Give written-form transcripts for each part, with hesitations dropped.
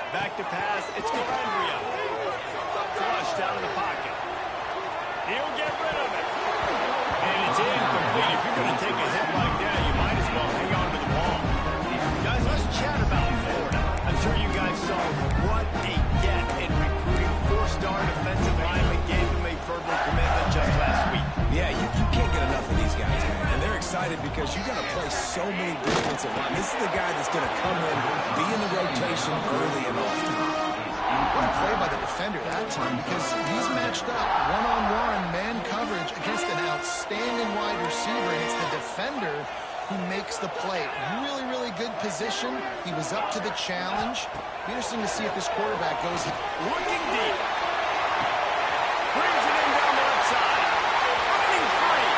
Back to pass. It's Gallandria. Flush down in the pocket. He'll get rid of it. And it's incomplete. If you're going to take a hit like that, you might as well hang on to the ball. Guys, let's chat about Florida. I'm sure you guys saw what a get in recruiting. Four-star defensive lineman gave them a verbal commitment just last week. Yeah, you can't get enough of these guys, man. And they're excited because you got to play so many defensive line. This is the guy that's going to come in, be in the rotation early and often. What a play by the defender that time, because he's matched up one-on-one man coverage against an outstanding wide receiver, and it's the defender who makes the play. Really, really good position. He was up to the challenge. Be interesting to see if this quarterback goes looking deep. Brings it in down the left side. Running free.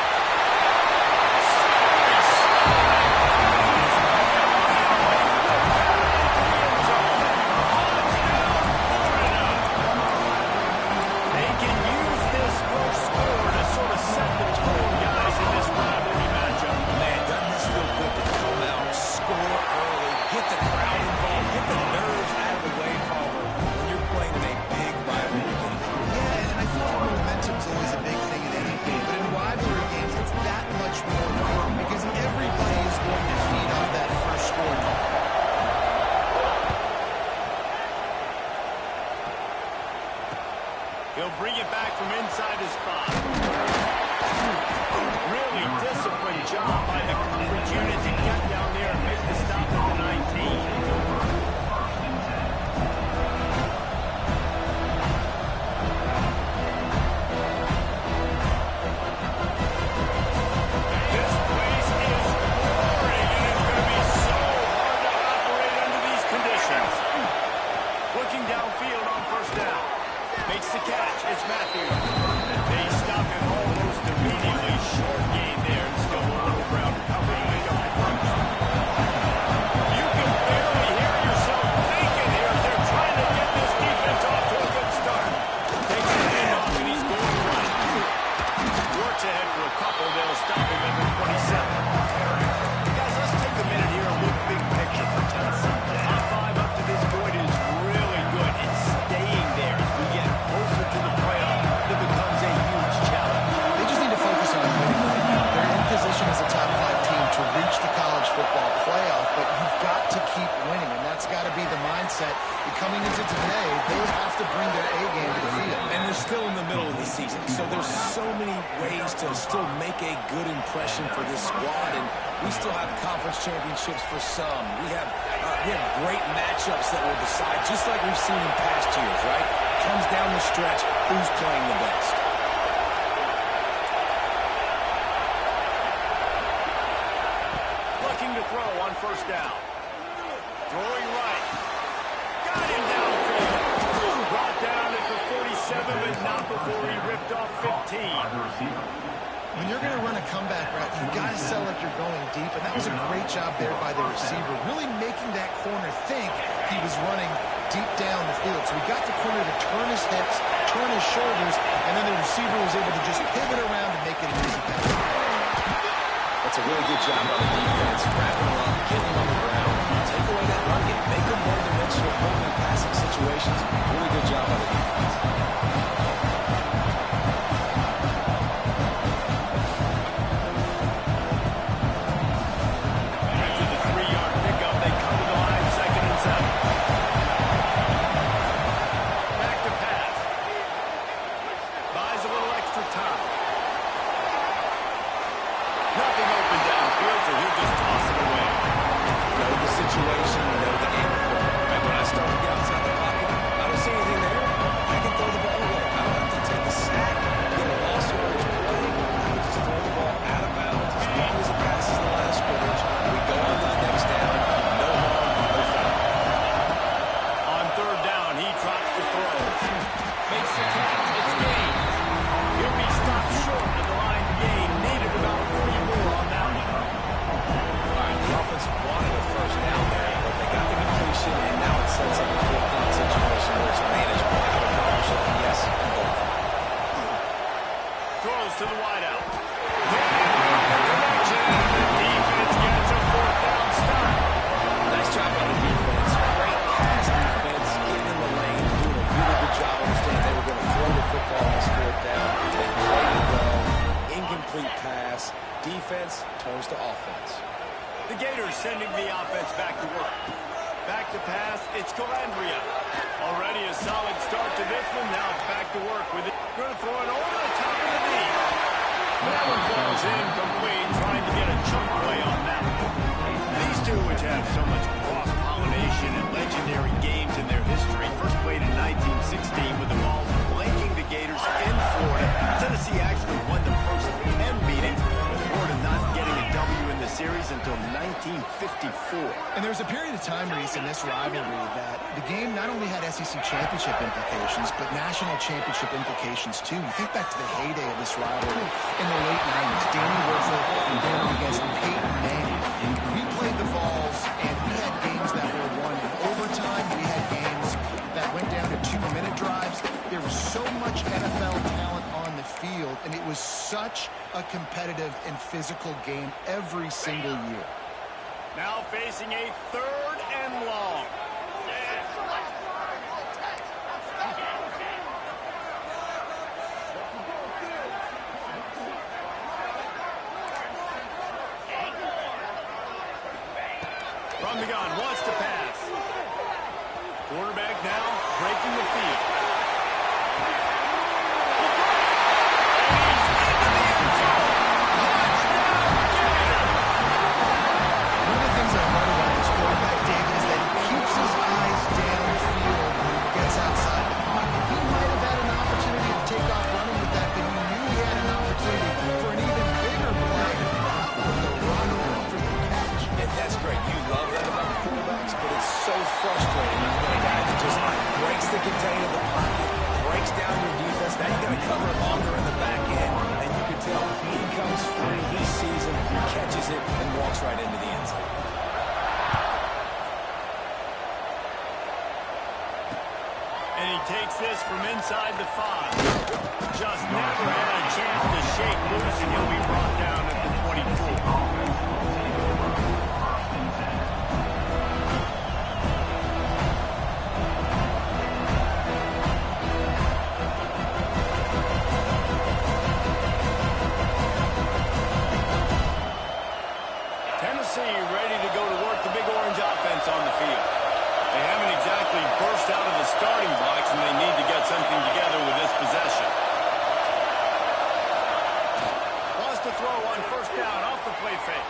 They can use this first score to sort of set the tone, guys, in this rivalry matchup. Man, doesn't this feel good to come out, score early, get the crowd involved, get the nerves out of the way, Palmer, when you're playing in a big rivalry game. Yeah, and I feel like momentum's always a big thing in any game, but in rivalry games, it's that much more important because everybody is going to feed off that first score. He'll bring it back from inside his spot. Really disciplined job by the coverage unit to get down there and make the stop at the 19. This place is roaring, and it's going to be so hard to operate under these conditions. Looking downfield on first down. Makes the catch. It's Matthews. They stop him almost immediately. Short gain there and still a little ground recovery to make up the crunch. You can barely hear yourself thinking here. They're trying to get this defense off to a good start. Takes the handoff and he's going right. Works ahead for a couple. They'll stop him at the 27. Guys, let's take a minute here and look big picture for Tennessee. Top five up to this point is really good. It's staying there as we get closer to the playoff. It becomes a huge challenge. They just need to focus on winning right now. They're in position as a top 5 team to reach the college football playoff, but you've got to keep winning, and that's got to be the mindset. Coming into today, they have to bring their A game to the field. And they're still in the middle of the season, so there's so many ways to still make a good impression for this squad, and we still have conference championships for some. We have great matchups that will decide, just like we've seen in past years, right? Comes down the stretch, who's playing the best. Looking to throw on first down. Throwing right. Got him downfield. Brought down at the 47, but not before he ripped off 15. When you're going to run a comeback route, you've got to sell like you're going deep, and that was a great job there by the receiver, really making that corner think he was running deep down the field. So he got the corner to turn his hips, turn his shoulders, and then the receiver was able to just pivot around and make it an easy pass. That's a really good job by the defense, wrapping him up, getting him on the ground, take away that run game, make him one-dimensional, holding passing situations. Really good job by the defense. After the 3-yard pickup, they come to the line, 2nd and 7. Back to pass. Buys a little extra time. Nothing open downfield, so he'll just toss it away. Know the situation, know the game. Right when I start to get outside the pocket, I don't see anything there. I can throw the ball away. I don't have The Gators sending the offense back to work. Back to pass, it's Calandria. Already a solid start to this one. Now it's back to work with it. Going to throw it over the top of the knee. That one falls incomplete, trying to get a chunk play on that one. These two, which have so much cross-pollination and legendary games in their history, first played in 1916 with the Vols blanking the Gators in Florida. Tennessee actually won the first 10 meeting, with Florida not getting a W in the series until 1954. And there was a period of time, Reese, in this rivalry that the game not only had SEC championship implications, but national championship implications, too. You think back to the heyday of this rivalry in the late 90s. Danny Werfel going against Peyton Manning. We played the Vols, and we had games that were won in overtime. We had games that went down to 2-minute drives. There was so much NFL talent on the field, and it was such a competitive and physical game every single year. Now facing a 3rd and long. From the gun, wants to pass. Quarterback now breaking the field. One of the things I love about this quarterback, David, is that he keeps his eyes downfield when he gets outside the pocket. He might have had an opportunity to take off running with that, but he knew he had an opportunity for an even bigger play. How about the run for the catch? And that's great. You love that about quarterbacks, but it's so frustrating. You get a guy that just breaks the container of the pocket, breaks down your defense. Now you got to cover longer in the back end, and you can tell he comes free, he sees him, he catches it, and walks right into the end zone. And he takes this from inside the 5. Just never had a chance to shake loose, and he'll be brought down at the 24. Tennessee ready to go to work the Big Orange offense on the field. They haven't exactly burst out of the starting blocks, and they need to get something together with this possession. Wants to throw on 1st down off the play fake.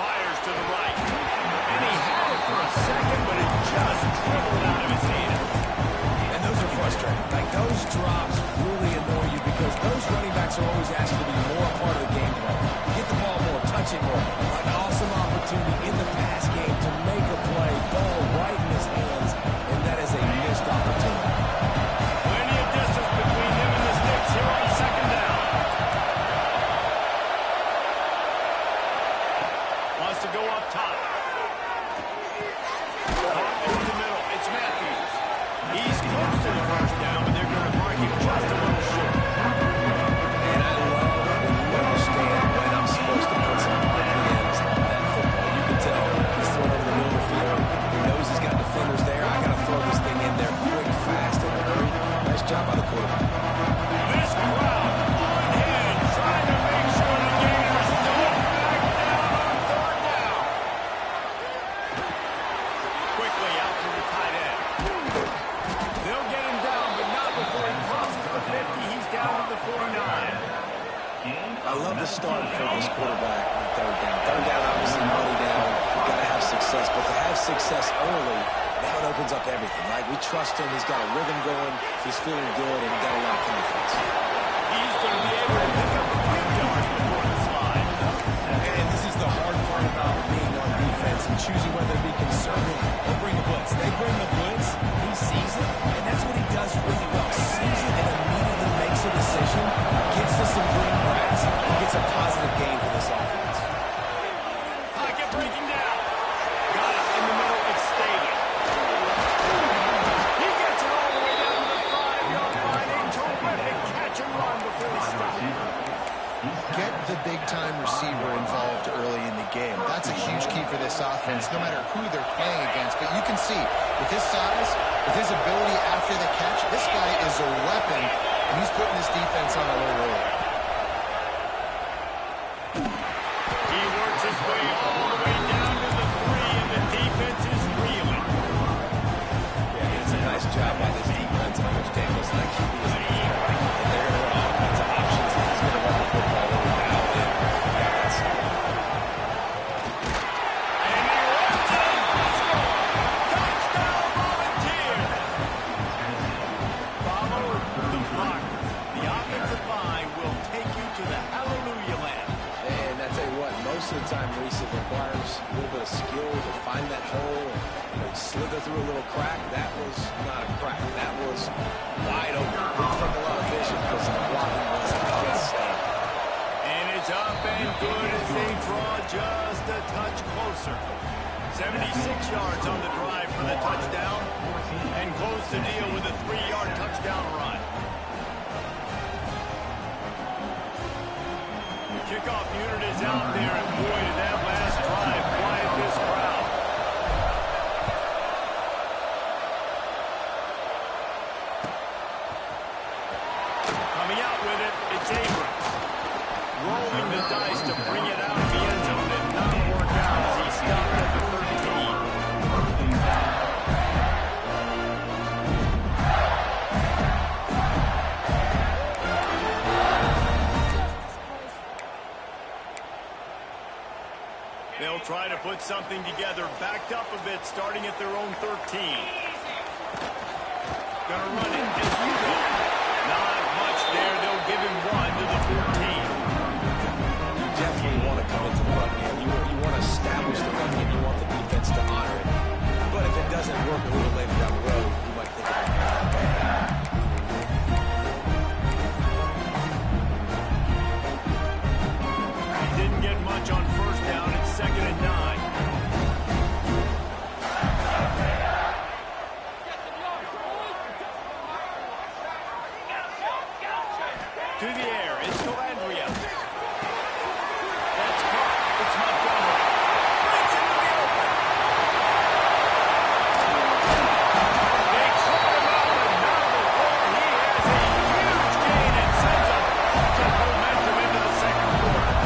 Fires to the right. And he had it for a second, but it just dribbled out of his hand. And those are frustrating. Like, those drops really annoy you because those running backs are always asked to be more a part of the game plan. Get the ball more, touch it more. An awesome opportunity in the pass game to make a play, ball right in his hands, and that is a missed opportunity. Plenty of distance between him and the sticks here on 2nd down. Wants to go up top. Caught over the middle. It's Matthews. He's close to the 1st down, but they're going to mark him just a little short. And I love when you understand when I'm supposed to put some RPMs on that football. You can tell he's throwing over the middle of the field. He knows he's got defenders there. I got to throw this thing in there quick, fast, in a hurry. Nice job by the quarterback. This crowd unhinged, trying to make sure the Gators don't back down on 3rd down. Quickly out to the tight end. They'll get him down, but not before he crosses the 50. He's down to the 49. I love the start for this quarterback on 3rd down. 3rd down, obviously, money down. Got to have success, but to have success early, now it opens up everything, right? We trust him. He's got a rhythm going. He's feeling good, and he got a lot of confidence. He's going to be able to pick up a few yards before the slide. And this is the hard part about being on defense and choosing whether to be conservative or bring the blitz. They bring the blitz, he sees it, and that's what he does really well. Sees it and immediately makes a decision, gets to some green grass, and gets a positive gain for this offense. Pocket breaking down. Got it in the middle. It's Staten. He gets it all the way down to the 5-yard line. A terrific catch and run before he stops. Get the big-time receiver involved early in the game. That's a huge key for this offense, no matter who they're playing against. But you can see, with his size, with his ability after the catch, this guy is a weapon, and he's putting this defense on a low roll. He works his way all the way down job by this defense. And Coach Daniels, like QB is a key. And they're going to run all kinds of options. And he's going to run the football over now. And yeah, that's most of the time, Reese, it requires a little bit of skill to find that hole and slither through a little crack. That was not a crack. That was wide open. Didn't take a lot of vision because the blocking was outstanding. And it's up and good as they draw just a touch closer. 76 yards on the drive for the touchdown, and close the deal with a 3-yard touchdown run. Kickoff unit is out there, and boy, did that last drive quiet this crowd. Coming out with it, it's Abrams. Rolling the dice to bring it out of the end zone. Did not work out as he stopped at the 13. They'll try to put something together, backed up a bit, starting at their own 13. Gonna run it as usual. Not much there. They'll give him one to the 14. You definitely want to come into the run game. You want to establish the run game. You want the defense to honor it. But if it doesn't work a little later down the road, you might think about that. Didn't get much on first down. It's 2nd and 9. To the air. It's Calandria. That's caught. It's Montgomery. Breaks into the open. They caught him out and now before he has a huge gain and sends a bunch of momentum into the second quarter.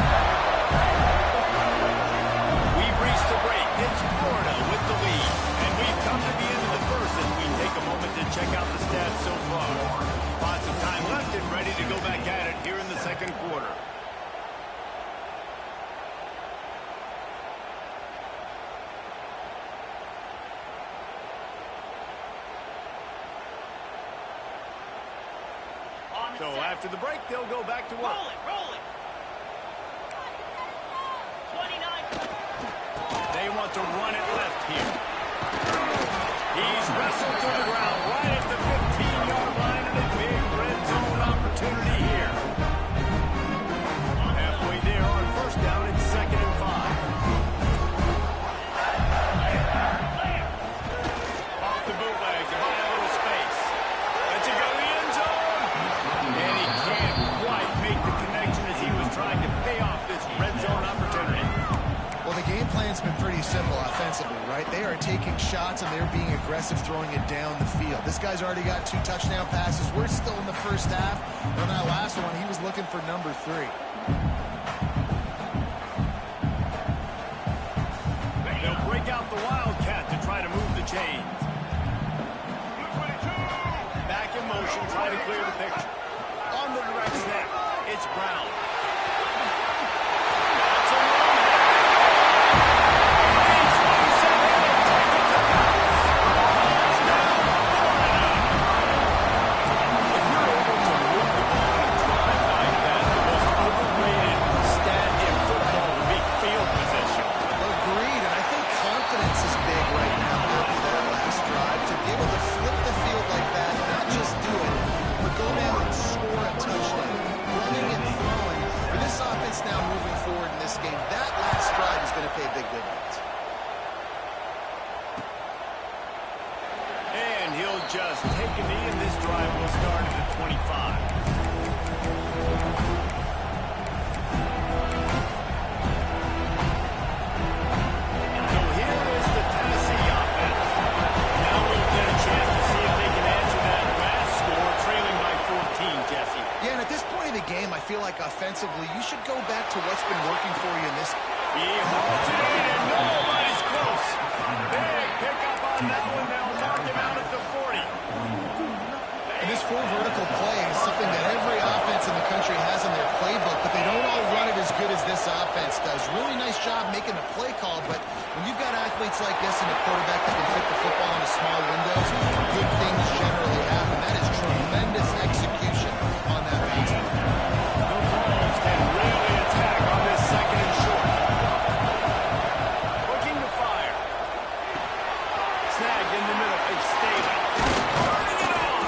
We've reached the break. It's Florida with the lead. And we've come to the end of the first as we take a moment to check out the stats so far. Lots of time left and ready to go back at it here in the second quarter. So after the break, they'll go back to work. Roll it. 29. They want to run it left here. He's wrestled to the ground right at the 15-yard line, and a big red zone opportunity here. Halfway there on first down, it's 2nd and 5. Off the bootleg to buy a little space. Let's it go to the end zone. And he can't quite make the connection as he was trying to pay off this red zone opportunity. Well, the game plan's been pretty simple offensively, right? They are taking shots and they're being aggressive throwing it down the field. This guy's already got 2 touchdown passes. We're still in the first half. On that last one, he was looking for number 3. They'll break out the Wildcat to try to move the chains. Back in motion, try to clear the picture. On the direct snap, it's Brown. Just take a knee, and this drive will start at the 25. So here is the Tennessee offense. Now we'll get a chance to see if they can answer that last score, trailing by 14, Jesse. Yeah, and at this point in the game, I feel like offensively, you should go back to what's been working for you in this. He holds it in, and nobody's close. Big pickup on that one. They'll mark him out at the 40. full vertical play is something that every offense in the country has in their playbook, but they don't all run it as good as this offense does. Really nice job making the play call, but when you've got athletes like this and a quarterback that can fit the football into small windows, good things generally happen. That is tremendous execution on that pass. The Bulls can really attack on this second and short. Looking to fire. Snagged in the middle. It's Staley. Turning it on.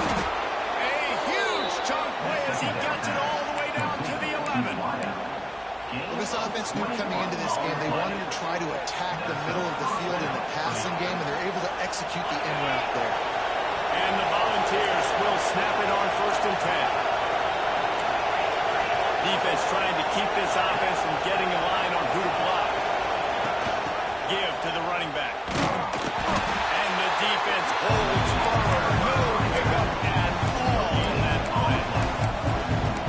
A huge chunk play as he gets it all the way down to the 11. Well, this offense knew coming into this game they wanted to try to attack the middle of the field in the passing game, and they're able to execute the in route there. And the Volunteers will snap it on 1st and 10. Defense trying to keep this offense from getting a line on who to block. Give to the running back. And the defense holds firm. No pickup at all that play.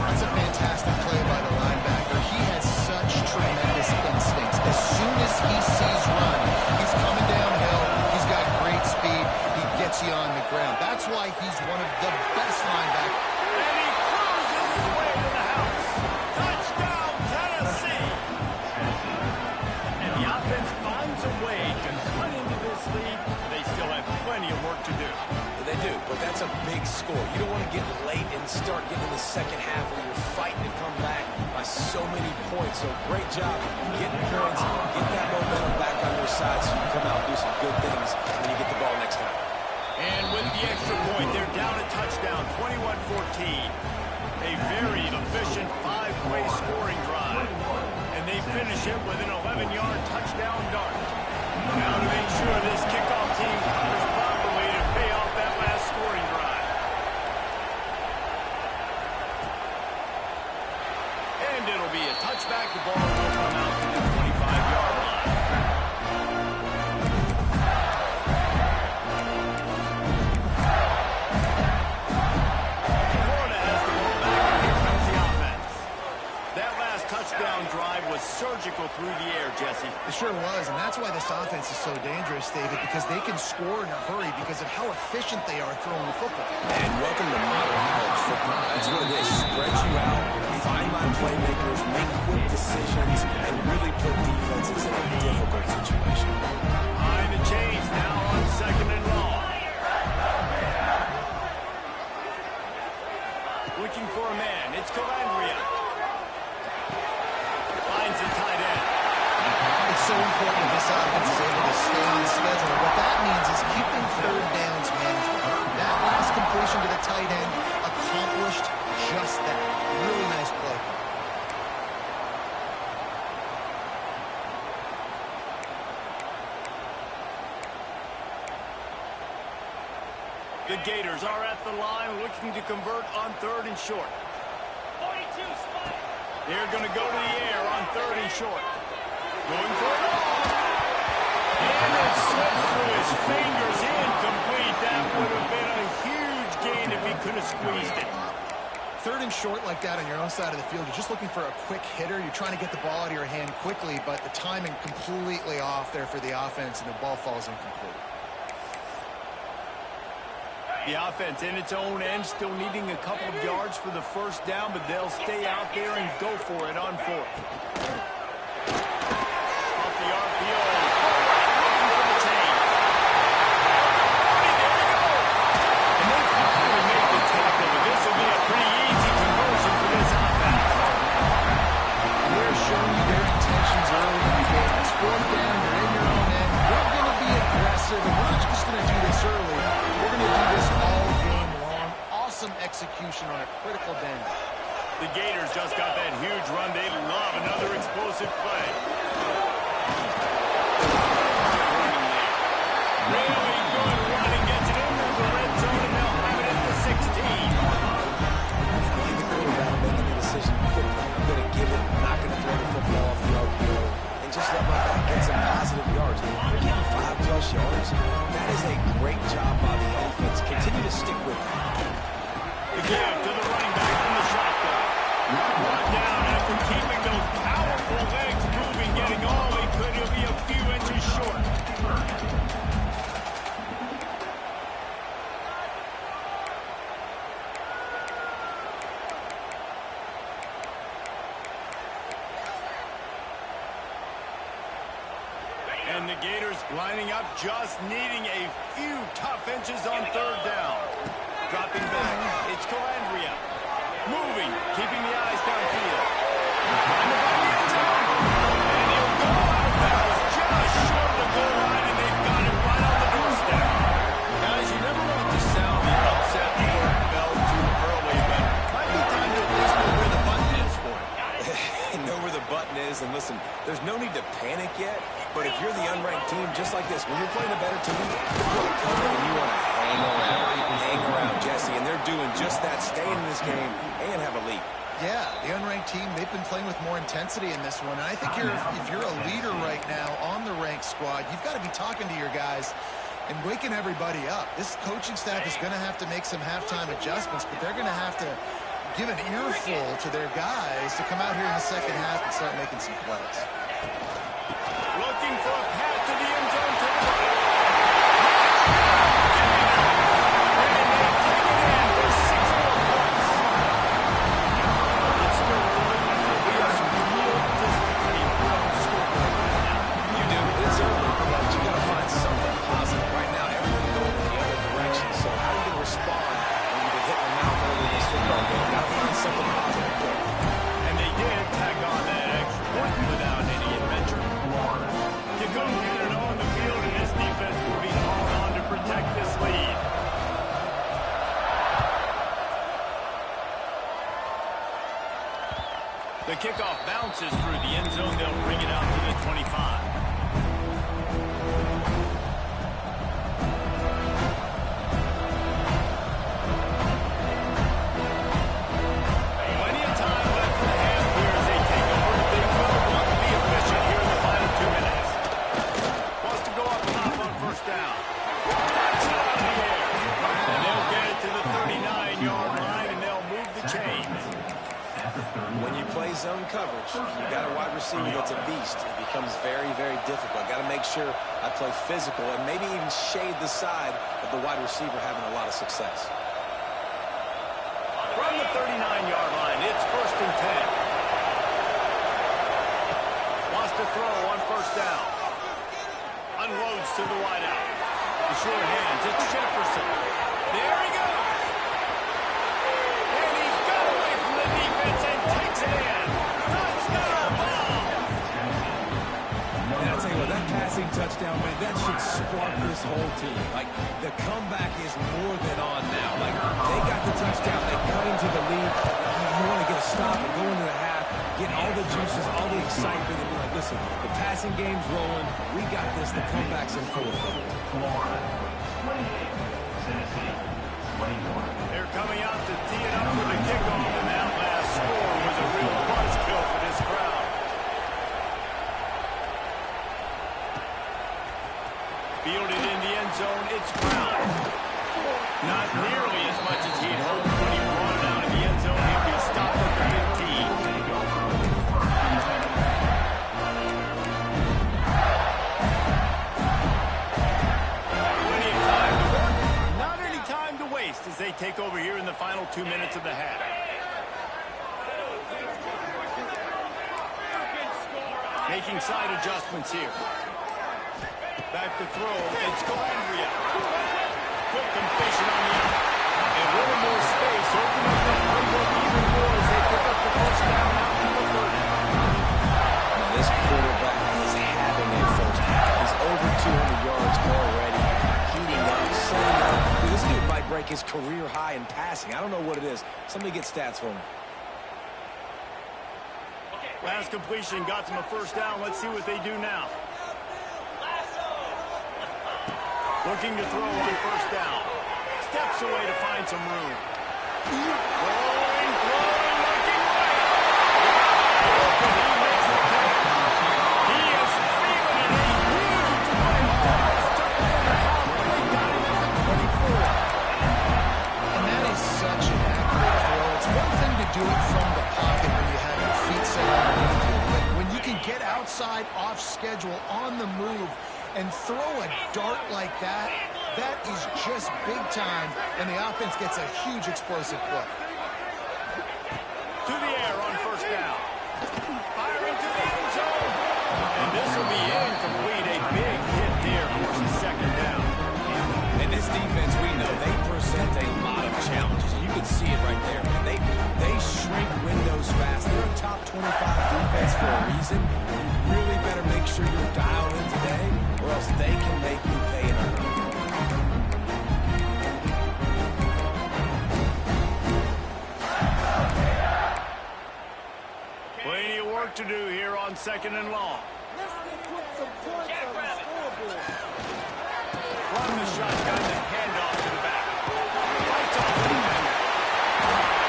That's a fantastic play by the linebacker. He has such tremendous instincts. As soon as he sees run, he's coming downhill. He's got great speed. He gets you on the ground. That's why he's one of the best linebackers. And he cruises his way to the house. Touchdown, Tennessee. And the offense finds a way to cut into this lead. They still have plenty of work to do. They do, but that's a big score. You don't want to get late and start getting in the second half where you're fighting to come back by so many points. So great job getting points, get that momentum back on your side so you can come out and do some good things when you get the ball next time. And with the extra point, they're down a touchdown, 21-14. A very efficient 5-play scoring drive. And they finish it with an 11-yard touchdown dart. Now to make sure this kickoff team covers properly to pay off that last scoring drive. And it'll be a touchback. The ball will come out to the 25-yard line. Florida has the ball back, and here comes the offense. That last touchdown drive was surgical through the air, Jesse. It sure was, and that's why this offense is so dangerous, David, because they can score in a hurry because of how efficient they are throwing the football. And welcome to modern college football. That's what it is. Spread you out, find my playmakers, make quick decisions, and really put defenses in a difficult situation. Behind the chains now on 2nd and long. Looking for a man. It's Calandria. Finds a tight end. It's so important that this offense is able to stay on schedule. What that means is keeping 3rd downs manageable. That last completion to the tight end accomplished just that. Really nice play. The Gators are at the line looking to convert on 3rd and short. 42, spot. They're going to go to the air on 3rd and short. Going for it all. And it slipped through his fingers. Incomplete. That would have been a huge gain if he could have squeezed it. 3rd and short like that on your own side of the field. You're just looking for a quick hitter. You're trying to get the ball out of your hand quickly, but the timing completely off there for the offense, and the ball falls incomplete. The offense in its own end, still needing a couple of yards for the 1st down, but they'll stay out there and go for it on 4th. Off the RPO. Looking for the chain. There we go. And they finally make the tackle, but this will be a pretty easy conversion for this offense. They're showing you their intentions early in the game. It's 4th down. You're in your own end. We're going to be aggressive, and we're not just going to do this early. We're going to do this all game long. Awesome execution on a critical down. The Gators just got that huge run. They love another explosive play. Really good running. Gets it into the red zone, and they'll have it at the 16. I like the quarterback making the decision quickly. I'm going to give it. I'm not going to throw the football off the RPO. And just let my back get some positive yards. We're getting 5+ yards. That is a great job by the offense. Continue to stick with it. The give to the running back from the shotgun. Brought down after keeping those powerful legs moving, getting And the Gators lining up, just needing a few tough inches on third down. Dropping back, it's Calandria. Moving, keeping the eyes downfield. And he'll go out of bounds just short of the goal line, and they've got it right on the doorstep. Guys, you never want to sound the upset before it fell too early, but might be time to at least know where the button is for it. Know where the button is, and listen, there's no need to panic yet, but if you're the unranked team, just like this, when you're playing a better team, you want to come in and you want to hang around, Jesse, and they're doing just that, staying in this game and have a lead. Yeah, the unranked team, they've been playing with more intensity in this one, and I think if you're a leader right now on the ranked squad, you've got to be talking to your guys and waking everybody up. This coaching staff is going to have to make some halftime adjustments, but they're going to have to give an earful to their guys to come out here in the second half and start making some plays. Looking for a pass to the end zone to the right. And they take it in for 6 more points. It's still early. We have some real distance lead. We don't score right now. You do. It's early, but you got to find something positive. Right now, everything going in the other direction. So how are you going to respond when you get hit in the mouth early in this football game? Got to find something positive. And they did tack on that extra point without any adventure. You go in and on the field, and this defense will be called on to protect this lead. The kickoff bounces through the end zone. They'll bring it out to the 25. Zone coverage, you got a wide receiver that's a beast. It becomes very, very difficult. Got to make sure I play physical and maybe even shade the side of the wide receiver having a lot of success. From the 39-yard line, it's 1st and 10. Wants to throw on 1st down. Unloads to the wideout. The short hands, it's Jefferson. There he goes. And he's got away from the defense and takes it in. That passing touchdown, man, that should spark this whole team. Like, the comeback is more than on now. Like, they got the touchdown, they cut into the lead. You want to get a stop and go into the half, get all the juices, all the excitement, and be like, listen, the passing game's rolling. We got this. The comeback's in full effect. They're coming out to tee it up for the kickoff, and that last score was a real buzzkill for this crowd. Fielded in the end zone, it's Brown. Not nearly as much as he'd hoped when he brought it out of the end zone. He'll be stopped at the 15. Plenty of time to work. Not any time to waste as they take over here in the final 2 minutes of the half. Making side adjustments here. Back to throw, it's Calandria. Quick completion on the out. And a little more space, open up that playbook even more as they pick up the 1st down out to the 30. Now this quarterback is having a first half. He's over 200 yards already, heating up, setting up. Dude, this dude might break his career high in passing. I don't know what it is. Somebody get stats for me. Last completion got them a 1st down. Let's see what they do now. Looking to throw on 1st down. Steps away to find some room. Throwing, looking right. And he makes the catch. He is feeling it. A huge play. Almost took him in the house, but they got him at the 24. And that is such an accurate throw. It's one thing to do it from the pocket when you have your feet set underneath you, but when you can get outside, off schedule, on the move, and throw a dart like that, that is just big time, and the offense gets a huge explosive play. To the air on 1st down. Firing to the end zone. And this will be incomplete. A big reason, you really better make sure you're dialed in today, or else they can make you pay in a hurry. Plenty of work to do here on 2nd and long. From the shotgun, the handoff to the back. Fights off the defender.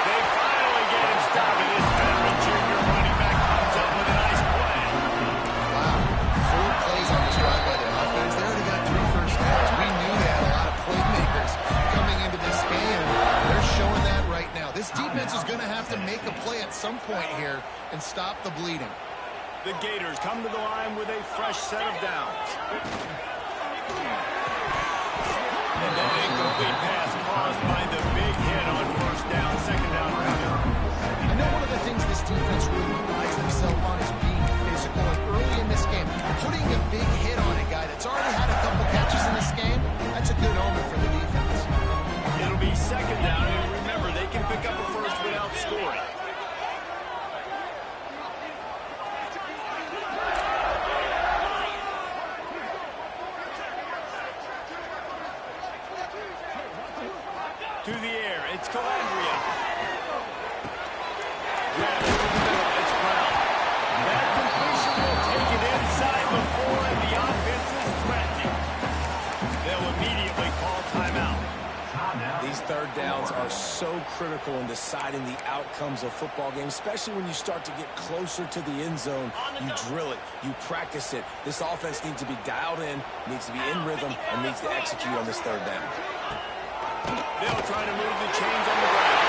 They finally get him stopped, and this veteran junior running back comes up with a nice play. Wow. 4 plays on this drive by the offense. They already got 3 first downs. We knew they had a lot of playmakers coming into this game. They're showing that right now. This defense is going to have to make a play at some point here and stop the bleeding. The Gators come to the line with a fresh set of downs. And that incomplete pass caused by the big hit on 1st down, 2nd down coming. I know one of the things this defense really prides themselves on is being physical. And early in this game, putting a big hit on a guy that's already had a couple catches in this game, that's a good omen for the defense. It'll be 2nd down, and remember, they can pick up a first without scoring. To the air, it's Calandria. Grab it over the middle, it's Brown. That completion will take it inside the 4, and the offense is threatening. They'll immediately call timeout. These 3rd downs are so critical in deciding the outcomes of football games, especially when you start to get closer to the end zone. You drill it, you practice it. This offense needs to be dialed in, needs to be in rhythm, and needs to execute on this 3rd down. They'll try to move the chains on the ground.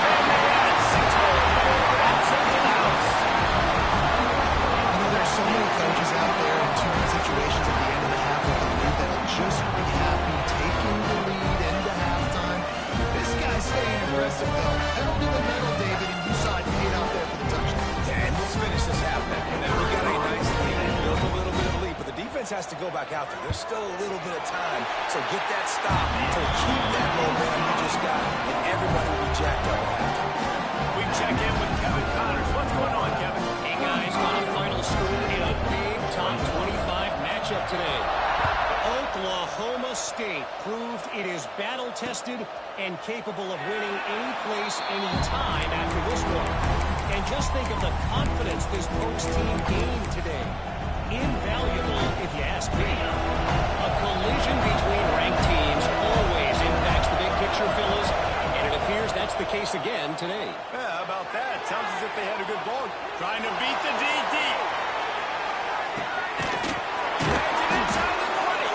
And they add 6 more. That's in the house. You know, there's so many coaches out there in 2-minute situations at the end of the half with the lead that'll just be happy taking the lead into halftime. This guy's staying aggressive, though. Pedal to the metal, David, and you saw it paid out there for the touchdown. And let's finish this half now. Now we got a nice lead, built a little bit of lead, but the defense has to go back out there. There's still a little bit of time, so get that stop to keep that momentum you just got, and everybody will be jacked up at halftime. We check in with Kevin Connors. What's going on, Kevin? Hey guys, got a final score in a big top 25 matchup today. Oklahoma State proved it is battle-tested and capable of winning any place, any time after this one. And just think of the confidence this Pokes team gained today. Invaluable, if you ask me. A collision between ranked teams always impacts the big picture, fellas, and it appears that's the case again today. Yeah, how about that? Sounds as if they had a good ball. Trying to beat the DD. Drags it inside the 20.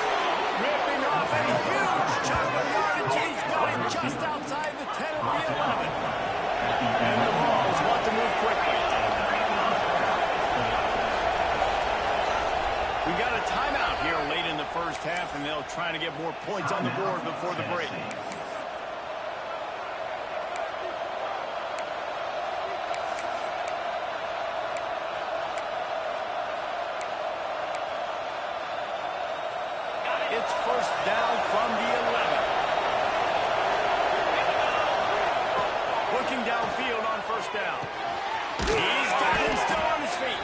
Ripping off a huge chunk of yardage. He's got it just outside the 10 of the 11. And the Vols want to move quickly. We got a timeout here late in the 1st half, and they'll try to get more points on the board before the break. It's 1st down from the 11. Looking downfield on 1st down. He's got him still on his feet.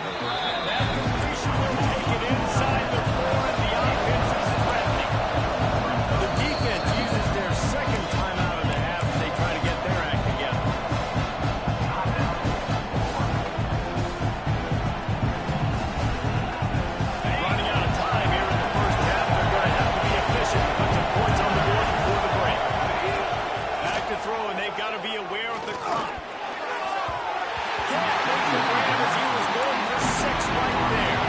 That completion will take it inside the 4, and the offense is threatening. The defense uses their 2nd timeout of the half as they try to get their act together. Running out of time here in the 1st half. They're going to have to be efficient to put some points on the board before the break. Back to throw, and they've got to be aware of the clock. Can't make the grab as he was going for 6 right there.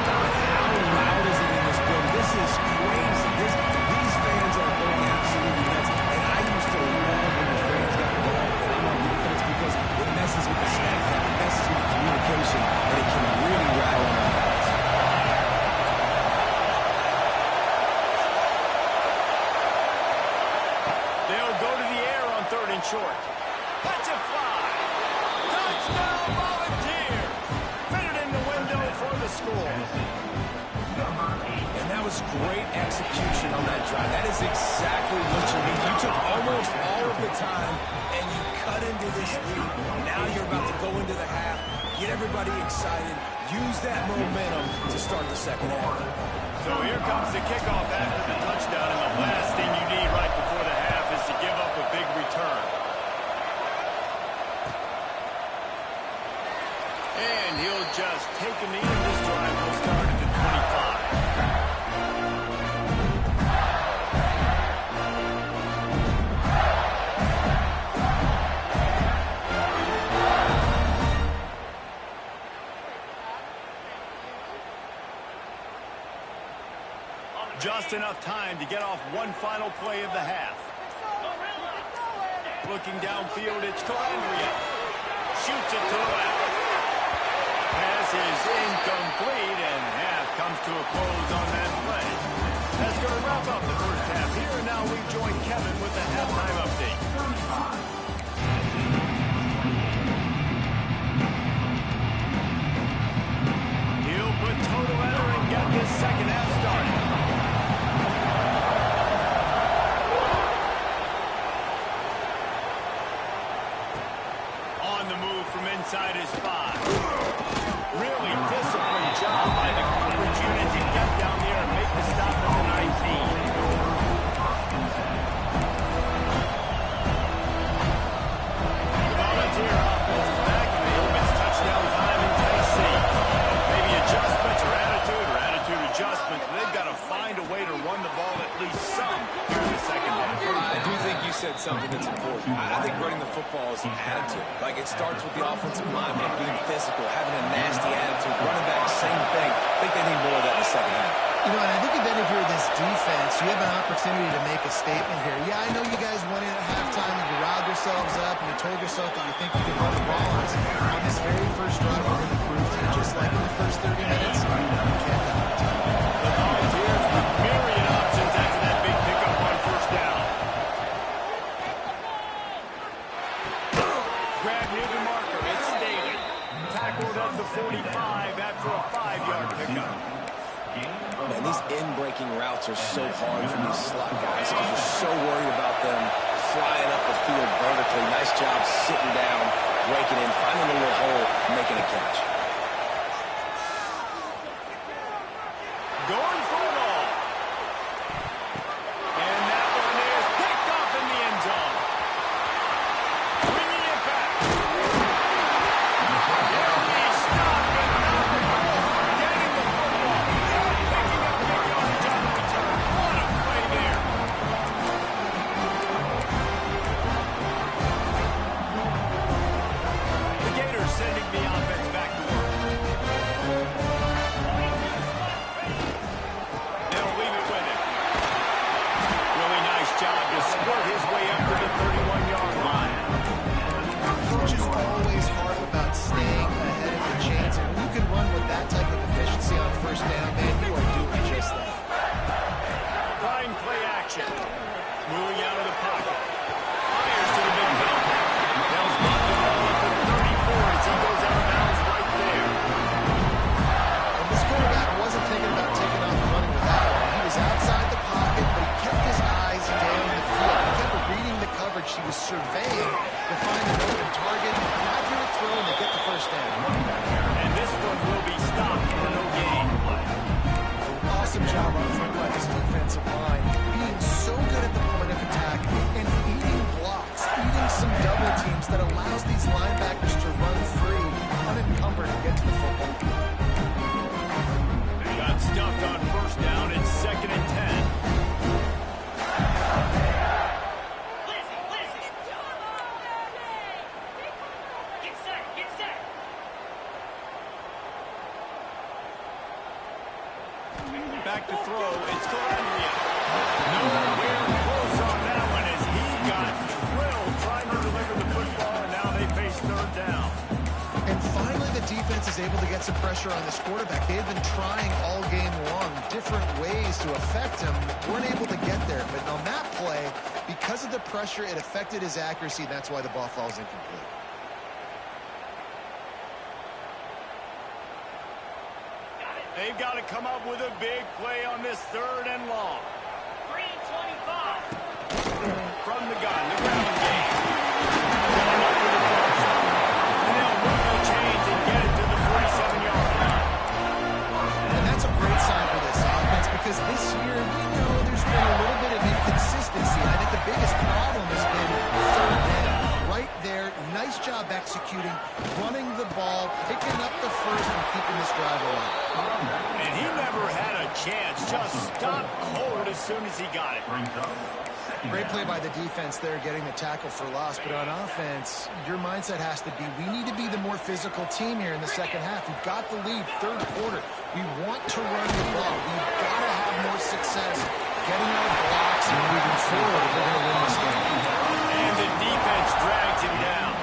How loud is it in this building? This is crazy. These fans are going absolutely nuts. And I used to love when the fans got involved and I'm on defense because it messes with the snap count, it messes with the communication, and it can really rattle on our guys. They'll go to the air on 3rd and short. That's a fly. Touchdown Volunteers. Fitted in the window for the score. And that was great execution on that drive. That is exactly what you need. You took almost all of the time, and you cut into this lead. Now you're about to go into the half, get everybody excited, use that momentum to start the second half. So here comes the kickoff after the touchdown, and the last thing you need right before the half is to give up a big return. And he'll just take a knee, and this drive will start at the 25. Just enough time to get off one final play of the half. Looking downfield, it's Calandria. Shoots it to the left. Pass is incomplete, and half comes to a close on that play. That's going to wrap up the first half here, and now we join Kevin with the halftime update. He'll put toe together and get this second half started. Inside his spot. Really disciplined job by the coverage unit to get down there and make the stop at the 19. The Volunteer offense is back, and they hope it's touchdown time in Tennessee. Maybe adjustments or attitude adjustments, but they've got to find a way to run the ball at least some here in the second half. I do think you said something that's important. I think running the football is an attitude. Like, it starts with the offensive lineman being physical, having a nasty attitude. Running back, same thing. I think they need more of that in the second half. You know, and I think if any of you are this defense, you have an opportunity to make a statement here. Yeah, I know you guys went in at halftime and you riled yourselves up and you told yourself that you think you can run the ball on this very first run. We're going to prove to you, just like in the first 30 minutes, you can't do it. The Volunteers with myriad options after that big pickup on first down. Grab near the marker, it's Staley. Tackled at the 45 after a 5-yard pickup. Man, these in-breaking routes are so hard for these slot guys because you're so worried about them flying up the field vertically. Nice job sitting down, breaking in, finding a little hole, making a catch. Going for it all. And that one is picked off in the end zone. Bringing it back. There we stop it. Now the ball. Getting the football. Picking up big yardage on the return. What a play there. The Gators sending the offense back to work. They'll leave it with him. Really nice job to squirt his way up to the 31-yard line. Coach is always hard about staying ahead of your chance. And when you can run with that type of efficiency on first down, man, you are doing just that. Fine play action. Moving out of the pocket. Fires to the big bell. They'll spot the ball at the 34 as he goes out of bounds right there. And this quarterback wasn't thinking about taking off and running without it. He was outside the pocket, but he kept his eyes down the field. He kept reading the coverage. He was surveying to find an open target. Accurate throw, and they get the first down. And this one will be stopped for no gain. Awesome job on front by this defensive line. Being so good at the point of attack and eating blocks, eating some double teams that allows these linebackers to run free, unencumbered, and get to the football. They got stuffed on first down. It's 2nd and 10. Back to throw. It's Calandria. Nowhere close on that one as he got drilled trying to deliver the football, and now they face 3rd down. And finally, the defense is able to get some pressure on this quarterback. They've been trying all game long different ways to affect him. Weren't able to get there. But on that play, because of the pressure, it affected his accuracy. That's why the ball falls incomplete. They've got to come up with a big play on this 3rd and long. 3:25. From the gun, the ground game. Going up for the executing, running the ball, picking up the first, and keeping this drive alive. And he never had a chance. Just stopped cold as soon as he got it. Great play by the defense there, getting the tackle for loss. But on offense, your mindset has to be, we need to be the more physical team here in the second half. We've got the lead, third quarter. We want to run the ball. We've got to have more success getting out of blocks and moving forward if we're going to win this game. And the defense drags him down.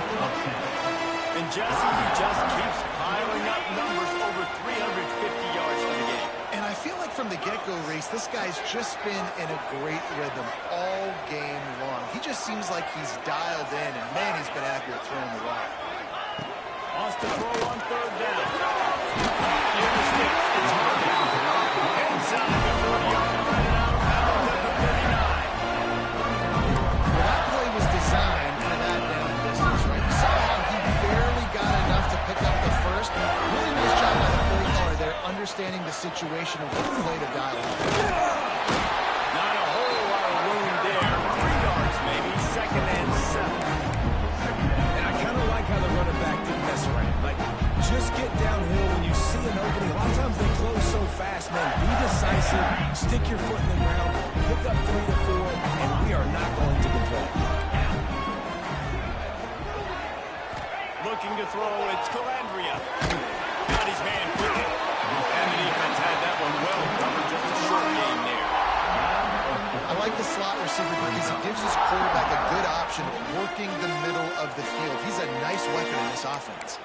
And Jesse, he just keeps piling up numbers over 350 yards for the game. And I feel like from the get-go, Reese, this guy's just been in a great rhythm all game long. He just seems like he's dialed in, and man, he's been accurate throwing the rock. Wants to throw on third down. Near the sticks, it's hard. Inside the 40-yard line and out at the 39. Well, that play was designed for that down distance, right? Somehow he barely got enough to pick up the first. Really nice job by the play caller there, understanding the situation of what play to dial. Not a whole lot of room there. 3 yards maybe, second and 7. And I kind of like how the running back didn't mess around. Like, just get downhill when you see an opening. A lot of times they close so fast, man. Be decisive, stick your foot in the ground, pick up 3 to 4, and we are not going to complain. Looking to throw, it's Calandria. Got his man quickly. And the defense had that one well covered, just a short game there. I like the slot receiver because he gives his quarterback a good option working the middle of the field. He's a nice weapon in this offense.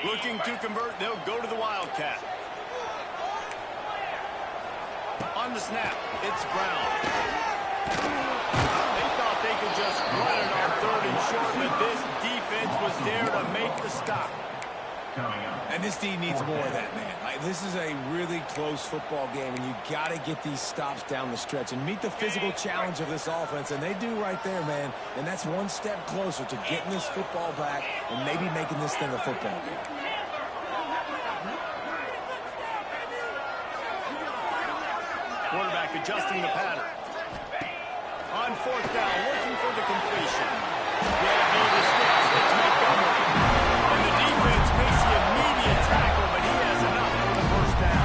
Looking to convert, they'll go to the Wildcat. On the snap, it's Brown. They thought they could just run it on third and short, but this defense was there to make the stop. And this team needs more of that, man. Like, this is a really close football game, and you got to get these stops down the stretch and meet the physical challenge of this offense, and they do right there, man. And that's one step closer to getting this football back and maybe making this thing a football game. Quarterback adjusting the pattern. On fourth down, looking for the completion. Yeah, near the sticks, it's Montgomery. And the defense makes the immediate tackle, but he has enough for the first down.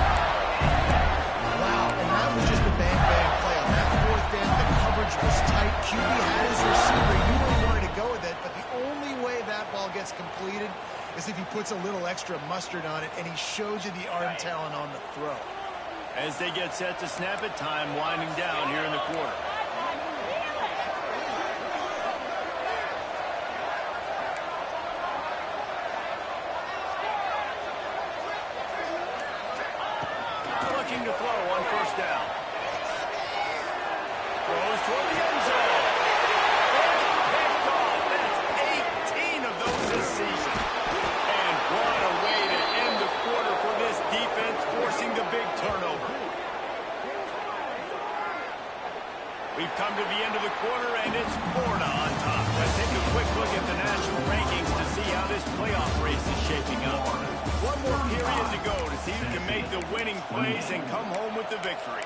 Wow, and that was just a bang-bang play. On that fourth down, the coverage was tight. QB had his receiver. He knew where he wanted to go with it, but the only way that ball gets completed is if he puts a little extra mustard on it, and he shows you the arm talent on the throw. As they get set to snap it, time winding down here in the quarter. Looking to throw on first down. Throws toward the end zone. Picked off. That's 18 of those this season. And what a way to end the quarter for this defense, forcing the big turnover. We've come to the end of the quarter, and it's Florida on top. Let's take a quick look at the national rankings to see how this playoff race is shaping up. One more period to go to see who can make the winning plays and come home with the victory.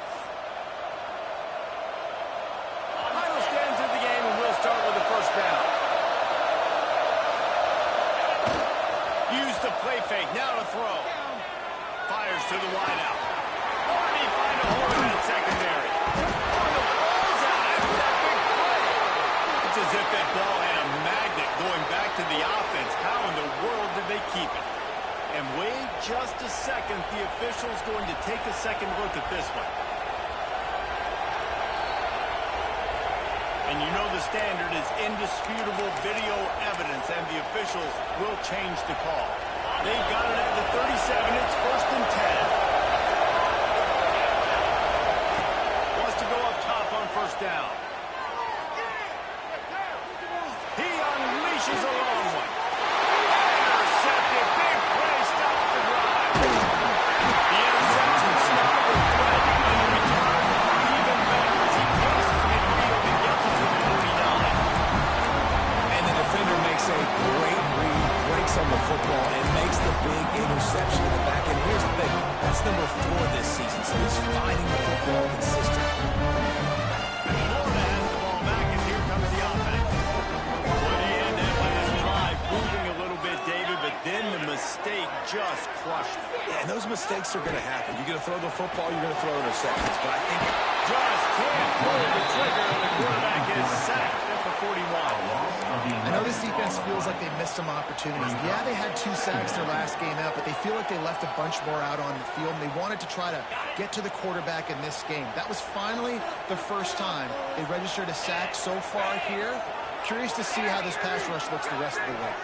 Final stands of the game, and we'll start with the first down. Use the play fake, now to throw. Fires to the wideout. Already find a hole in that secondary. It's as if that ball had a magnet going back to the offense. How in the world did they keep it? And wait just a second. The official's going to take a second look at this one. And you know the standard is indisputable video evidence, and the officials will change the call. They've got it at the 37. It's first and 10. Wants to go up top on first down. He unleashes a long one. Intercepted. Big play. Stops the drive. The interception stopped the threat. And the return even better as he crosses midfield and gets it to the 49. And the defender makes a great read, breaks on the football, and makes the big interception in the back. And here's the thing. That's number 4 this season, so he's finding the football consistently. Florida has then the mistake just crushed them. Yeah, and those mistakes are going to happen. You're going to throw the football, you're going to throw interceptions. But I think just can't pull the trigger, and the quarterback is sacked at the 41. I know this defense feels like they missed some opportunities. Yeah, they had 2 sacks their last game out, but they feel like they left a bunch more out on the field, and they wanted to try to get to the quarterback in this game. That was finally the first time they registered a sack so far here. Curious to see how this pass rush looks the rest of the way.